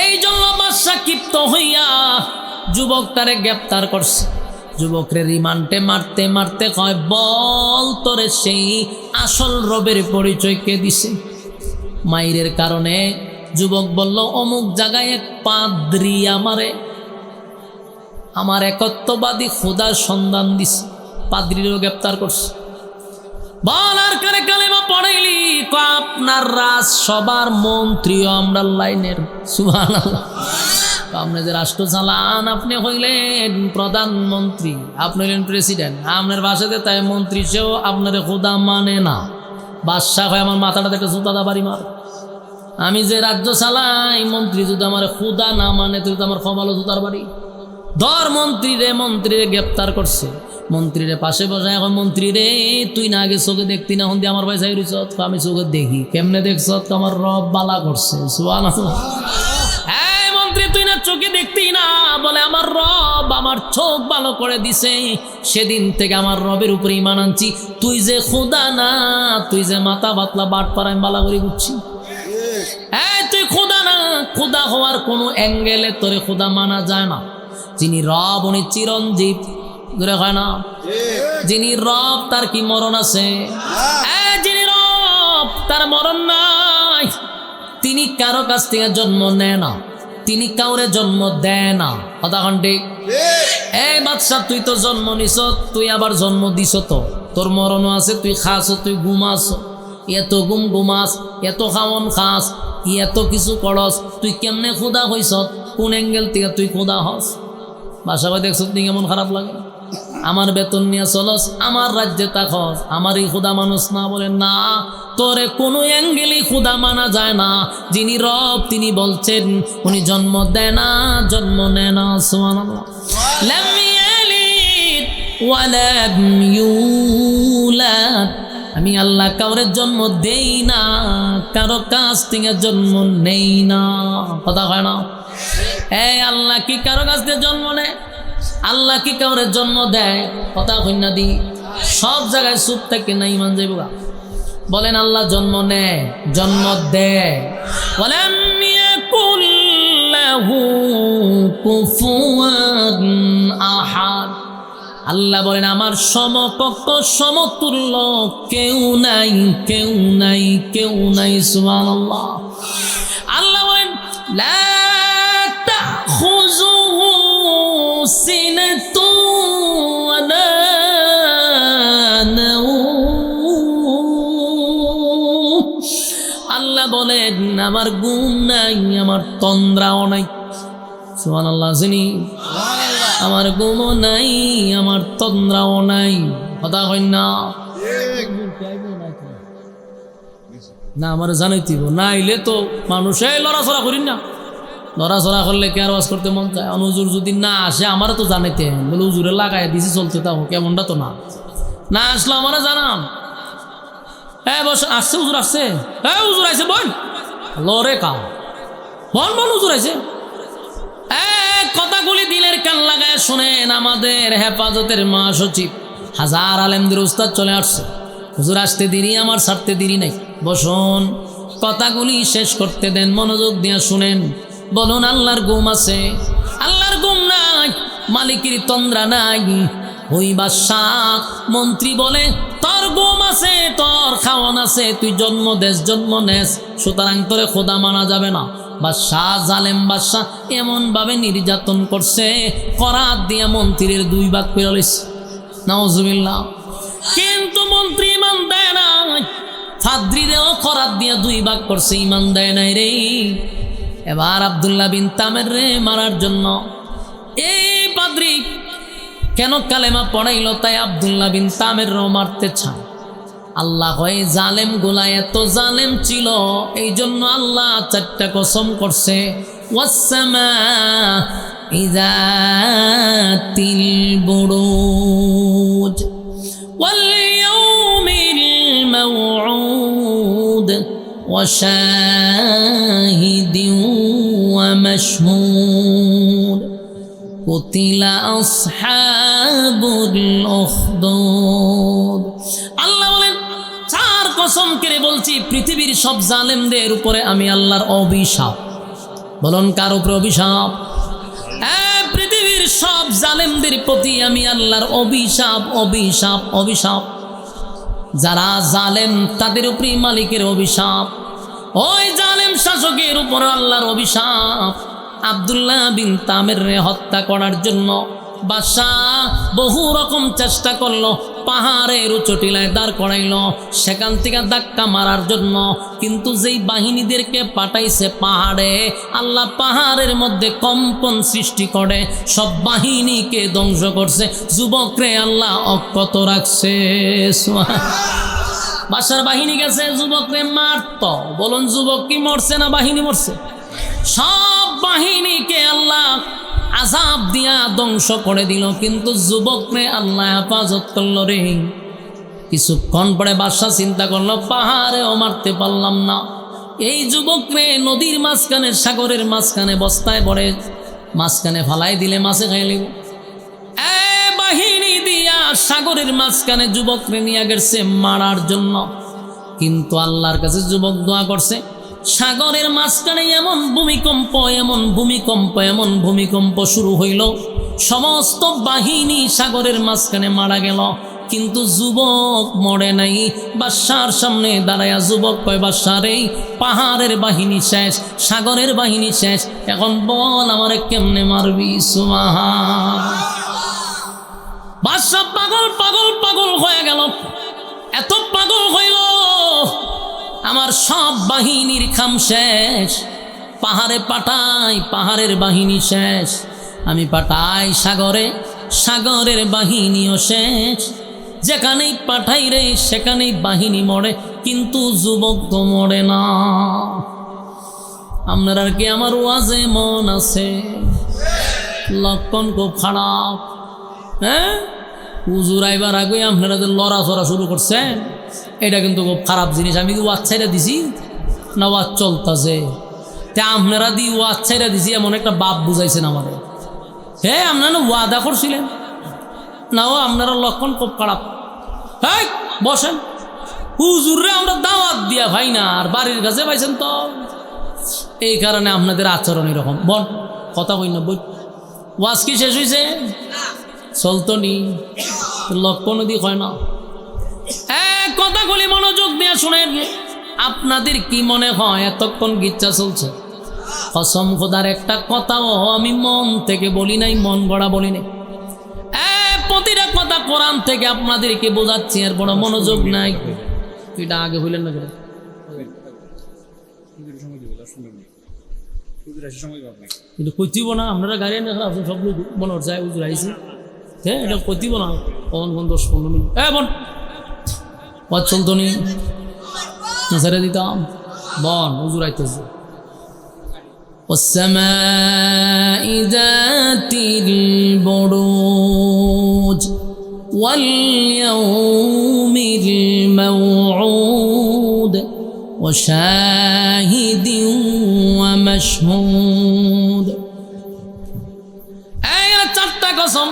এই জন্য বাদশা ক্ষিপ্ত হইয়া যুবকটারে গ্রেপ্তার করছে। যুবকরে রিমান্ডে মারতে মারতে কয়, বল তোরে সেই আসল রবের পরিচয় কে দিছে? মাইরের কারণে যুবক বলল, অমুক জায়গায় এক পাদ্রী আমার একত্ববাদী খোদার সন্ধান দিছে। পাদ্রীরও গ্রেপ্তার করছে। বল আর কারে কালেমা পড়াইলি? আপনার রাজ সবার মন্ত্রীও আমরা লাইনের। সুবহানাল্লাহ। আপনি যে রাষ্ট্র চালান, আপনি হইলেন প্রধানমন্ত্রী, আপনি হইলেন প্রেসিডেন্ট, আপনার বাসাতে তাই মন্ত্রী সেও আপনার খোদা মানে না। বাদশাহ হয় আমার মাথাটাতে একটা জুতা বাড়ি মার। আমি যে রাজ্য চালাই, মন্ত্রী যদি আমার খোদা না মানে, তুই তো আমার খবালো জুতার বাড়ি। ধর মন্ত্রীরে গ্রেপ্তার করছে। মন্ত্রীরে পাশে বসায়, এখন মন্ত্রী রে তুই না আগে চোখে দেখতি না, হন্দি আমার ভাই চাই রইছ, আমি চোখে দেখি। কেমনে দেখছ? আমার রব বালা করছে। সুবহানাল্লাহ। হ্যাঁ মন্ত্রী, তুই না চোখে দেখতি না? বলে আমার রব আমার চোখ ভালো করে দিছে, সেদিন থেকে আমার রবের উপরে ঈমান আনছি। তুই যে খোদা না, তুই যে মাথা বাতলা বাট পাড়ায় বালা করে বুঝছি। হ্যাঁ তুই খোদা না, খোদা হওয়ার কোনো অ্যাঙ্গেলে তোরে খোদা মানা যায় না। যিনি রব উনি চিরঞ্জীব, দূরে হয় না। যিনি রব তার কি মরণ আছে? যিনি রব তার মরণ নাই। তিনি কারো কাছ থেকে জন্ম নেয় না, তিনি কাউরে জন্ম দেয় না। কথা ঠিক? এই বাদশা, তুই তো জন্ম নিছ, তুই আবার জন্ম দিছ, তো তোর মরণও আছে। তুই খাস, তুই ঘুমাস, এত ঘুমাস, এত খাওয়ন খাস, এত কিছু করস, তুই কেমনে খোদা হইস? কোন অ্যাঙ্গেল থেকে তুই খোদা হস? বাসা ভাই দেখছ তুই কেমন খারাপ লাগে? আমার বেতন নিয়ে চলস, আমার রাজ্যে থাকস, আমারই খোদা মানুষ না? বলে না, তোরে কোনো অ্যাঙ্গেলেই খোদা মানা যায় না। যিনি রব তিনি বলছেন উনি জন্ম দেয় না, জন্ম নেয় না। সুবহানাল্লাহ। লাম ইয়ালিদ ওয়া লাম ইউলাদ, আমি আল্লাহ কাউরে জন্ম দেই না, কারো কাছ থেকে জন্ম নেই না। কথা হয় না? এই আল্লাহ কি কারো কাছ থেকে জন্ম নেয়? আল্লাহ কি কাউরে জন্ম দেয়? কথা কইনা দি সব জায়গায় চুপ থাকে না, ইমান যাইব। বলেন আল্লাহ জন্ম নেয়, জন্ম দেয়। বলেন ইয়াকুল লাহু কুফুয়ান আহাদ, আল্লাহ বলেন আমার সমকক্ষ সমতুল্য কেউ নাই, কেউ নাই, কেউ নাই। সুবহানাল্লাহ। আল্লাহ বলেন লা তাখুযুহু সিনাতুন ওয়া লা নাওম, আল্লাহ বলেন আমার ঘুম নাই, আমার তন্দ্রাও নাই। সুবহানাল্লাহ। যিনি আমার ঘুমও নাই, আমার তন্দ্রাও নাই। কথা কইন না? না আমার জানাইতিব না, আইলে তো মানুষ এই লড়াচড়া করিন না। লড়াচড়া করলে কে আর ওয়াজ করতে মন চায়? হুজুর যদি না আসে আমারও তো জানাইতে, বলে হুজুরে লাগাই দিছি চলতে, তাও কেমনটা তো না। না আসলো আমারও জানাম। হ্যাঁ বস, আসছে হুজুর, আসছে। হ্যাঁ হুজুর আইছে, বল লরে কা বল, বল হুজুর আইছে। কথাগুলি দিলের কান লাগায় শোনেন। আমাদের হেফাজতের মহাসচিব হাজার আলেমদের উস্তাদ চলে আসছে। হুজুর আসতে দেরি, আমার ছাড়তে দেরি নাই। বসুন, কথাগুলি শেষ করতে দেন, মনোযোগ দিয়ে শুনেন। বলুন আল্লাহর ঘুম আছে? আল্লাহর ঘুম নাই, মালিকের তন্দ্রা নাই। ওই বাদশাহ মন্ত্রী বলে তোর ঘুম আছে, তোর খাওয়ান আছে, তুই জন্ম দেশ, জন্ম নেস, সুতরাং তোরে খোদা মানা যাবে না। বাদশাহ, জালেম বাদশাহ এমন ভাবে নির্যাতন করছে, করাত দিয়া মন্ত্রীর 2 ভাগ করে লইছে। নাউজুবিল্লাহ। কিন্তু মন্ত্রী ইমান দেয় না, ফাদ্রিরেও করাত দিয়া 2 ভাগ করছে, ইমান দেয় নাই রে। এবার আব্দুল্লাহ বিন তামের রে মারার জন্য এই পাদ্রী কেন কালেমা পড়াইল, তাই আব্দুল্লাহ বিন তামের রে মারতে চায়। আল্লাহ হয় জালেম গুলা এত জালেম ছিল, এই জন্য আল্লাহ 4টা কসম করছে। ওয়াসসামা ইযাতিল বুরুজ ওয়াল ইয়াউমিল মাওউদ ওয়া শাহিদিন ওয়া মাশহুদ কুতিলা আসহাবুল উখদুদ। আল্লাহ বলেন 4 কসম করে বলছি, পৃথিবীর সব জালেমদের উপরে আমি আল্লাহর অভিশাপ। বলুন কার উপরে অভিশাপ? পৃথিবীর সব জালেমদের প্রতি আমি আল্লাহর অভিশাপ, অভিশাপ, অভিশাপ। যারা জালেম তাদের উপরে মালিকের অভিশাপ। ওই জালেম শাসকের উপর আল্লাহর অভিশাপ। আব্দুল্লাহ বিন তামের রে হত্যা করার জন্য বাদশাহ বহু রকম চেষ্টা করলো, পাহাড়ের উঁচুটিলায় দাঁড় করাইলো, সেখান থেকে ধাক্কা মারার জন্য। কিন্তু যেই বাহিনীদেরকে পাঠাইছে পাহাড়ে, আল্লাহ পাহাড়ের মধ্যে কম্পন সৃষ্টি করে সব বাহিনীকে ধ্বংস করছে। যুবকরে আল্লাহ অক্ষত রাখছে। বাদশার বাহিনী গেছে, যুবকরে মারত। বলুন যুবক কি মরছে না বাহিনী মরছে? সব বাহিনীকে আল্লাহ আযাব দিয়া ধ্বংস করে দিল, কিন্তু যুবকরে আল্লাহ হেফাজত করল রে। কিছুক্ষণ পরে বাদশা চিন্তা করলো, পাহাড়েও মারতে পারলাম না, এই যুবকরে নদীর মাঝখানে, সাগরের মাঝখানে বস্তায় পড়ে মাঝখানে ফালাই দিলে মাছে খাই লিব। বাহিনী দিয়া সাগরের মাঝখানে যুবকরে নিয়ে গেছে মারার জন্য, কিন্তু আল্লাহর কাছে যুবক দোয়া করছে, সাগরের মাঝখানে এমন ভূমিকম্প, এমন ভূমিকম্প, এমন ভূমিকম্প শুরু হইল, সমস্ত বাহিনী সাগরের মাঝখানে মারা গেল, কিন্তু যুবক মরে নাই। বাদশার সামনে দাঁড়ায়া যুবক কয়, বাদশা রে, পাহাড়ের বাহিনী শেষ, সাগরের বাহিনী শেষ, এখন বল আমারে কেমনে মারবি? সুবহান। বাদশা পাগল পাগল পাগল হয়ে গেল, এত পাগল হইল, আমার সব বাহিনীর খাম শেষ, পাহাড়ে পাঠাই, পাহাড়ের বাহিনী শেষ, আমি পাঠাই সাগরে, সাগরের বাহিনীও শেষ, যেখানেই পাঠাই রে সেখানেই বাহিনী মরে, কিন্তু যুবক তো মরে না। আপনার আর কি আমার ওয়াজে মন আছে? লক্ষণ খুব খারাপ। হ্যাঁ, হুজুর আইবার আগে আপনারা যে লড়াচড়া শুরু করছেন, এটা কিন্তু খুব খারাপ জিনিস। আমি কি ওয়াজ ছাইরা দিছি না ওয়াজ চলতেছে? তা আপনারা দি ওয়াজ ছাইরা দিছি এমন একটা বাপ বুঝাইছেন আমাদের। হ্যাঁ, আপনারা ওয়াদা করছিলেন না, ও আপনারা লক্ষণ খুব খারাপ। হ্যাঁ, বসেন, হুজুরে আমরা দাওয়াত দিয়া ভাই না, আর বাড়ির কাছে পাইছেন তো, এই কারণে আপনাদের আচরণ এরকম। বল, কথা কই না, বই ওয়াজ কি শেষ হয়েছে? চলতো নি, লক্ষণ দিয়ে হয় না। কথাগুলি মনোযোগ দিয়ে শুনেন। আপনাদের কি মনে হয় এতক্ষণ গিচ্ছা চলছে? কসম খোদার একটা কথাও আমি মন থেকে বলি নাই, মন গড়া বলি নাই। প্রতিটা কথা কোরআন থেকে আপনাদেরকে বোঝাচ্ছি, এর বড় মনোযোগ নাই। এটা আগে হইলেন না কেন? কিন্তু কইতিব না, আপনারা গাড়ি এনে সব লোক মনে হচ্ছে উজুর আইসি। হ্যাঁ, এটা কইতিব না, কখন 10-15 মিনিট বোন পথ চলতো নি, ছেড়ে দিতাম। বন উজুর আইতেছে। والسماء ذات البروج واليوم الموعود وشاهد ومشهود। চারটা কসম।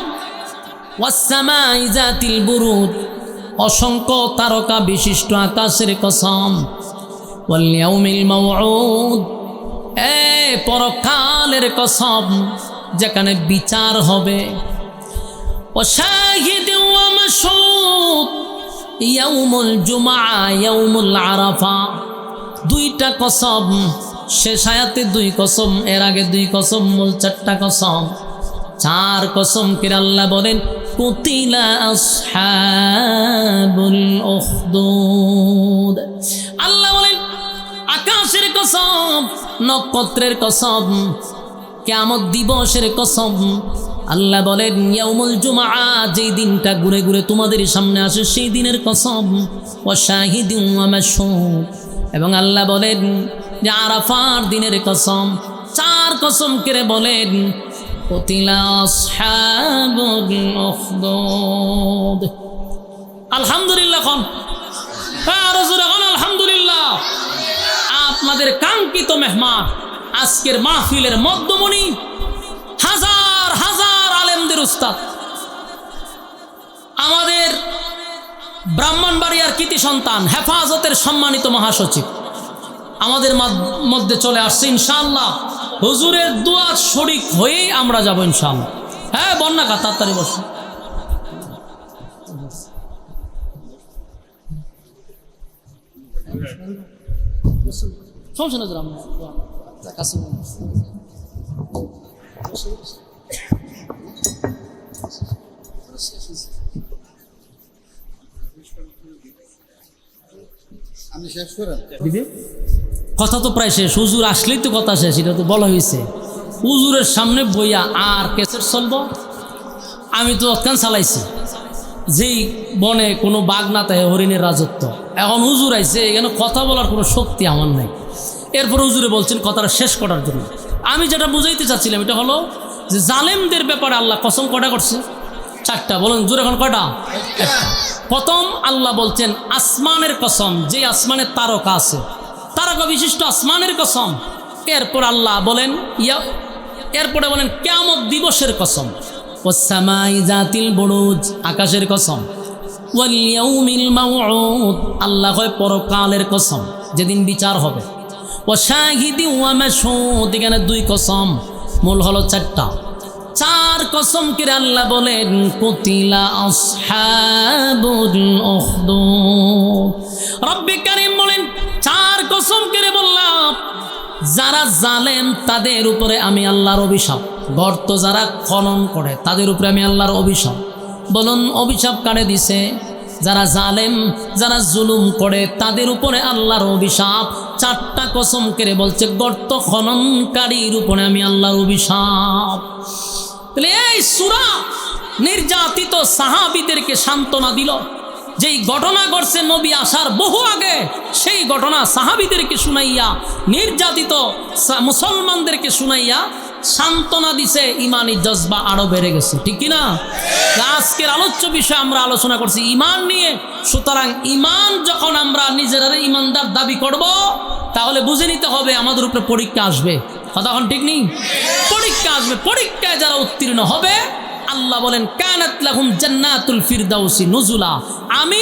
والسماء ذات البروج, অসংখ্য তারকা বিশিষ্ট আকাশের কসম। ওয়াল-ইয়াউমিল মাউউদ, পরকালের কসম, যেখানে বিচার হবে। ওয়াশাহিদিন ওয়া মাশহুদ, ইয়াউমুল জুমআ, ইয়াউমুল আরাফা। দুইটা কসম, শেষ আয়াতে 2 কসম, এর আগে 2 কসম, মূল 4টা কসম। 4 কসম করে আল্লাহ বলেন, কুতিলা আসহাবুল উখদুদ। আল্লাহ বলেন আকাশের কসম, নক্ষত্রের কসম, কিয়ামত দিবসের কসম। আল্লাহ বলেন ইয়াউমুল জুমআ, যেই দিনটা ঘুরে ঘুরে তোমাদের সামনে আসে সেই দিনের কসম। ওয়া শাহিদিন ওয়া মাশহুদ, এবং আল্লাহ বলেন যে আরাফার দিনের কসম। 4 কসম করে বলেন কুতিলা আসহাবুল উখদুদ। আলহামদুলিল্লাহ কোন, আর জোরে কোন আলহামদুলিল্লাহ। আপনাদের কাঙ্ক্ষিত মেহমান, আজকের মাহফিলের মধ্যমণি, হাজার হাজার আলেমদের উস্তাদ, আমাদের ব্রাহ্মণবাড়িয়ার কৃতি সন্তান, হেফাজতের সম্মানিত মহাসচিব আমাদের মধ্যে চলে আসছে ইনশাআল্লাহ। হুজুরের দোয়া শরীক হয়েই আমরা যাব ইনশাআল্লাহ। হ্যাঁ, বন্যা কা তাড়াতাড়ি বসুন। সমস্যা না, কাছে আমি শেষ করে কথা তো প্রায় শেষ। হুজুর আসলেই তো কথা শেষ, এটা তো বলা হয়েছে। হুজুরের সামনে বইয়া আর কেসের চলব? আমি তো অতখান চালাইছি, যেই বনে কোনো বাঘ না থাকে, হরিণের রাজত্ব। এখন হুজুর আইছে, এখানে কথা বলার কোনো শক্তি আমার নাই। এরপর হুজুরে বলছেন কথাটা শেষ করার জন্য। আমি যেটা বুঝাইতে চাচ্ছিলাম এটা হলো, যে জালেমদের ব্যাপারে আল্লাহ কসম কটা করছে? 4টা। বলুন জোরে এখন কটা? প্রথম আল্লাহ বলছেন আসমানের কসম, যে আসমানের তারকা আছে, তারকা বিশিষ্ট আসমানের কসম। এরপর আল্লাহ বলেন এরপরে বলেন কিয়ামত দিবসের কসম, ওয়াসসামাই যাতিল বুরুজ, আকাশের কসম, ওয়াল ইয়াউমিল মাউউদ, আল্লাহ কয় পরকালের কসম, যেদিন বিচার হবে, ওয়া শাহিদি ওয়া মাশহুদ, এখানে 2 কসম, মূল হলো 4টা। 4 কসম করে আল্লাহ বলেন কুতিলা আসহাবুল উখদুদ। রব্বে কারীম বলেন 4 কসম করে বললাম যারা জালেম তাদের উপরে আমি আল্লাহর অভিশাপ, গর্ত যারা খনন করে তাদের উপরে আমি আল্লাহর অভিশাপ। বলুন অভিশাপ কারে দিছে? যারা জালেম, যারা জুলুম করে তাদের উপরে আল্লাহর অভিশাপ। 4টা কসম করে বলছে গর্ত খননকারীর উপরে আমি আল্লাহর অভিশাপ। তাহলে এই সূরা নির্যাতিত সাহাবীদেরকে সান্ত্বনা দিল। যেই ঘটনা ঘটছে নবী আসার বহু আগে, সেই ঘটনা সাহাবীদেরকে শুনাইয়া, নির্যাতিত মুসলমানদেরকে শুনাইয়া সান্ত্বনা দিছে। ইমানি জজবা আরো বেড়ে গেছে, ঠিক কিনা? আজকের আলোচ্য বিষয় আমরা আলোচনা করছি ইমান নিয়ে। সুতরাং ইমান যখন আমরা নিজেরা ইমানদার দাবি করব, তাহলে বুঝে নিতে হবে আমাদের উপরে পরীক্ষা আসবে। কথা এখন ঠিক নেই? পরীক্ষা আসবে। পরীক্ষায় যারা উত্তীর্ণ হবে, আল্লাহ বলেন কানাত লাহুম জান্নাতুল ফিরদাউসি নুজুলা। আমি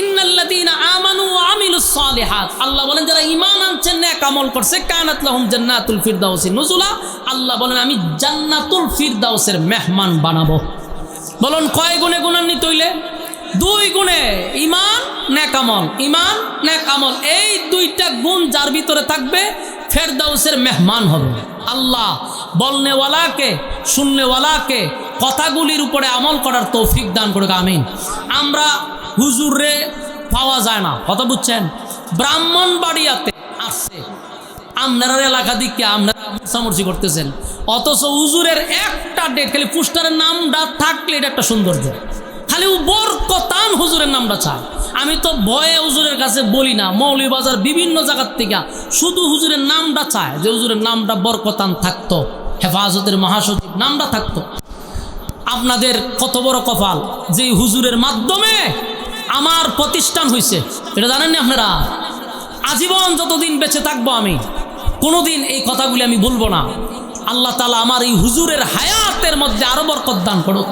ইন্নাল্লাযীনা আমানু ওয়া আমিলুস সালিহাত, আল্লাহ বলেন যারা ঈমান আনছেন, নেক আমল করছে, কানাত লাহুম জান্নাতুল ফিরদাউসি নুজুলা, আল্লাহ বলেন আমি জান্নাতুল ফিরদাউসের মেহমান বানাবো। বলুন কয় গুণে গুণান্বিত হইলে? 2 গুণে। ঈমান নেক আমল, ঈমান নেক আমল, এই 2টা গুণ যার ভিতরে থাকবে ফেরদাউসের মেহমান হবে। আল্লাহ বলনেওয়ালাকে, শুননেওয়ালাকে কথাগুলির উপরে আমল করার তৌফিক দান করুক, আমিন। আমরা হুজুরে পাওয়া যায় না, কথা বুঝছেন? ব্রাহ্মণবাড়িয়াতে আসছে, আপনার এলাকা দিকে আপনারা মুসামর্জি করতেছেন, অথচ হুজুরের একটা ডেট খালি পোস্টারের নামটা থাকলে এটা একটা সৌন্দর্য। খালি বরকতান হুজুরের নামটা চায়। আমি তো ভয়ে হুজুরের কাছে বলি না, মৌলভীবাজার বিভিন্ন জায়গার থেকে শুধু হুজুরের নামটা চায়, যে হুজুরের নামটা বরকতান থাকতো, হেফাজতের মহাসচিব নামটা থাকতো। আপনাদের কত বড় কপাল যে হুজুরের মাধ্যমে আমার প্রতিষ্ঠান হয়েছে, এটা জানেন না আপনারা? আজীবন যতদিন বেঁচে থাকবো আমি কোনোদিন এই কথাগুলি আমি বলবো না। আল্লাহ তাআলা আমার এই হুজুরের হায়াতের মধ্যে আরো বরকত দান করুক।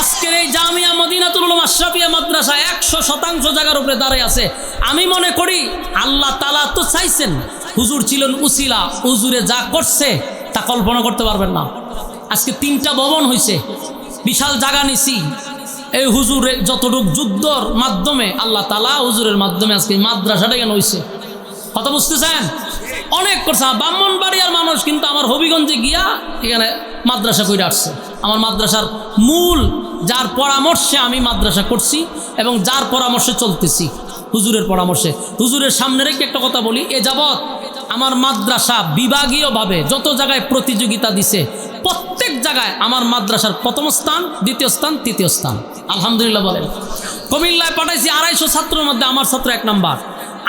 আজকের এই জামিয়া মদিনাতুল উলুম আশরাফিয়া মাদ্রাসা 100% জায়গার উপরে দাঁড়িয়ে আছে। আমি মনে করি আল্লাহ তাআলা তো চাইছেন, হুজুর ছিলেন উসিলা, হুজুরে যা করছে তা কল্পনা করতে পারবেন না। আজকে 3টা ভবন হয়েছে, বিশাল জায়গা নিছি। এই হুজুরের যতটুক যুদ্ধর মাধ্যমে আল্লাহ তাআলা হুজুরের মাধ্যমে আজকে মাদ্রাসাটা কেন হয়েছে, কথা বুঝতেছেন? অনেক করছে। ব্রাহ্মণবাড়িয়ার মানুষ কিন্তু আমার হবিগঞ্জে গিয়া এখানে মাদ্রাসা করে আসছে। আমার মাদ্রাসার মূল যার পরামর্শে আমি মাদ্রাসা করছি এবং যার পরামর্শে চলতেছি, হুজুরের পরামর্শে। হুজুরের সামনে রেখে একটা কথা বলি, এ যাবৎ আমার মাদ্রাসা বিভাগীয়ভাবে যত জায়গায় প্রতিযোগিতা দিছে, প্রত্যেক জায়গায় আমার মাদ্রাসার 1ম স্থান, 2য় স্থান, 3য় স্থান, আলহামদুলিল্লাহ বলেন। কুমিল্লায় পাঠাইছি 250 ছাত্রের মধ্যে আমার ছাত্র 1 নাম্বার।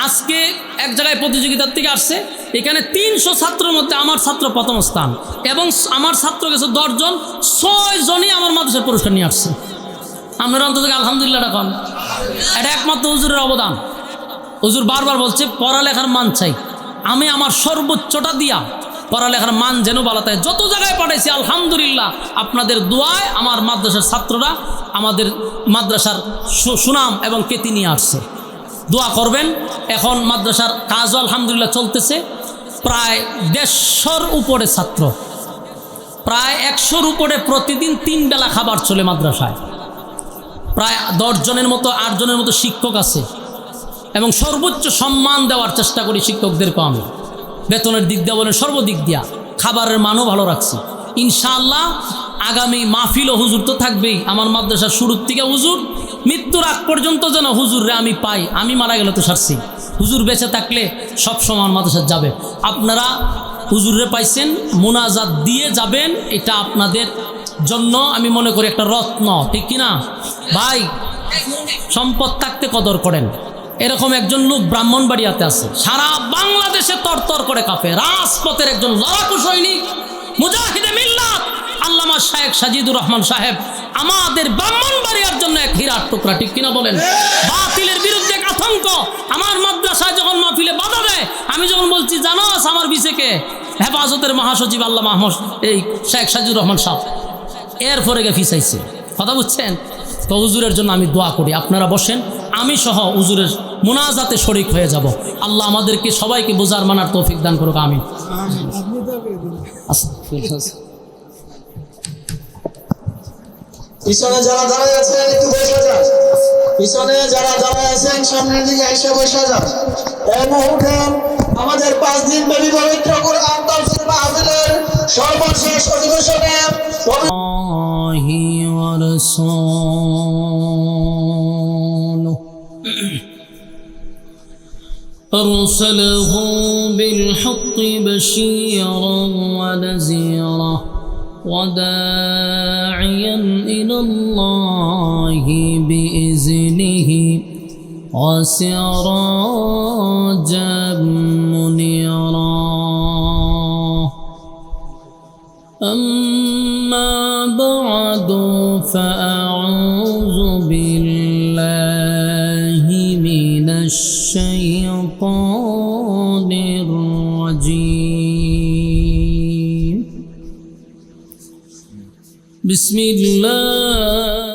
আজকে এক জায়গায় প্রতিযোগিতার থেকে আসছে, এখানে 300 ছাত্রের মধ্যে আমার ছাত্র 1ম স্থান, এবং আমার ছাত্র গেছে 10 জন, 6 জনই আমার মাদ্রাসার পুরস্কার নিয়ে আসছে। আপনারা অন্তত আলহামদুলিল্লাহ রাখুন। এটা একমাত্র হুজুরের অবদান। হুজুর বারবার বলছে পড়ালেখার মান চাই, আমি আমার সর্বোচ্চটা দিয়া পড়ালেখার মান যেন বাড়াতে। যত জায়গায় পাঠাইছি আলহামদুলিল্লাহ আপনাদের দোয়ায় আমার মাদ্রাসার ছাত্ররা আমাদের মাদ্রাসার সুনাম এবং খ্যাতি নিয়ে আসছে। দোয়া করবেন। এখন মাদ্রাসার কাজও আলহামদুলিল্লাহ চলতেছে। প্রায় 150-র উপরে ছাত্র, প্রায় 100-র উপরে প্রতিদিন 3 বেলা খাবার চলে মাদ্রাসায়। প্রায় 10 জনের মতো 8 জনের মতো শিক্ষক আছে, এবং সর্বোচ্চ সম্মান দেওয়ার চেষ্টা করি শিক্ষকদেরকে আমি। বেতনের দিক দিয়ে বলেন, সর্বদিক দিয়া খাবারের মানও ভালো রাখছি ইনশাআল্লাহ। আগামী মাহফিল ও হুজুর তো থাকবেই। আমার মাদ্রাসার শুরুর থেকে হুজুর মৃত্যুর আগ পর্যন্ত যেন হুজুররে আমি পাই। আমি মারা গেলে তো সারছি, হুজুর বেঁচে থাকলে সব সময় মাদ্রাসা যাবে। আপনারা হুজুররে পাইছেন, মুনাজাত দিয়ে যাবেন, এটা আপনাদের জন্য আমি মনে করি একটা রত্ন, ঠিক কিনা ভাই? সম্পদ থাকতে কদর করেন। এরকম একজন লোক ব্রাহ্মণবাড়িয়াতে আছে, সারা বাংলাদেশে তরতর করে কাঁপে, রাজপথের একজন লড়াকু সৈনিক, মুজাহিদে মিল্লাত, শেখ সাজিদুর রহমান সাহেব আমাদের ব্রাহ্মণবাড়িয়ার জন্য এক হীরার টুকরা, ঠিক কিনা বলেন? বাতিলের বিরুদ্ধে এক আতঙ্ক। আমার মাদ্রাসায় যখন মাহফিলে বাধা দেয়, আমি যখন বলছি জানাস আমার বিশেকে হেফাজতের মহাসচিব আল্লাহ মাহমুদ এই শেখ সাজিদুর রহমান সাহেব, এরপরে গে ফিসাইছে। কথা বুঝছেন? তো হুজুরের জন্য আমি দোয়া করি, আপনারা বসেন, আমি সহ হুজুরের মুনাজাতে শরীক হয়ে যাব। আল্লাহ আমাদেরকে সবাইকে বোঝার মানার তৌফিক দান করুক, আমিন। পিছনে যারা দাঁড়ায় আছেন একটু বসে যান, পিছনে যারা দাঁড়ায় আছেন সামনের দিকে এসে বসে যান। এই মুহূর্তে আমাদের 5 দিন ব্যাপী পবিত্র কোরআন তাফসীর মাহফিলের সর্বশেষ অধিবেশনে أرسله بالحق بشيرا ونذيرا وداعيا إلى الله بإذنه وسراجا منيرا. أما بعد فأعوذ بالله من الشيطان الرجيم. بسم الله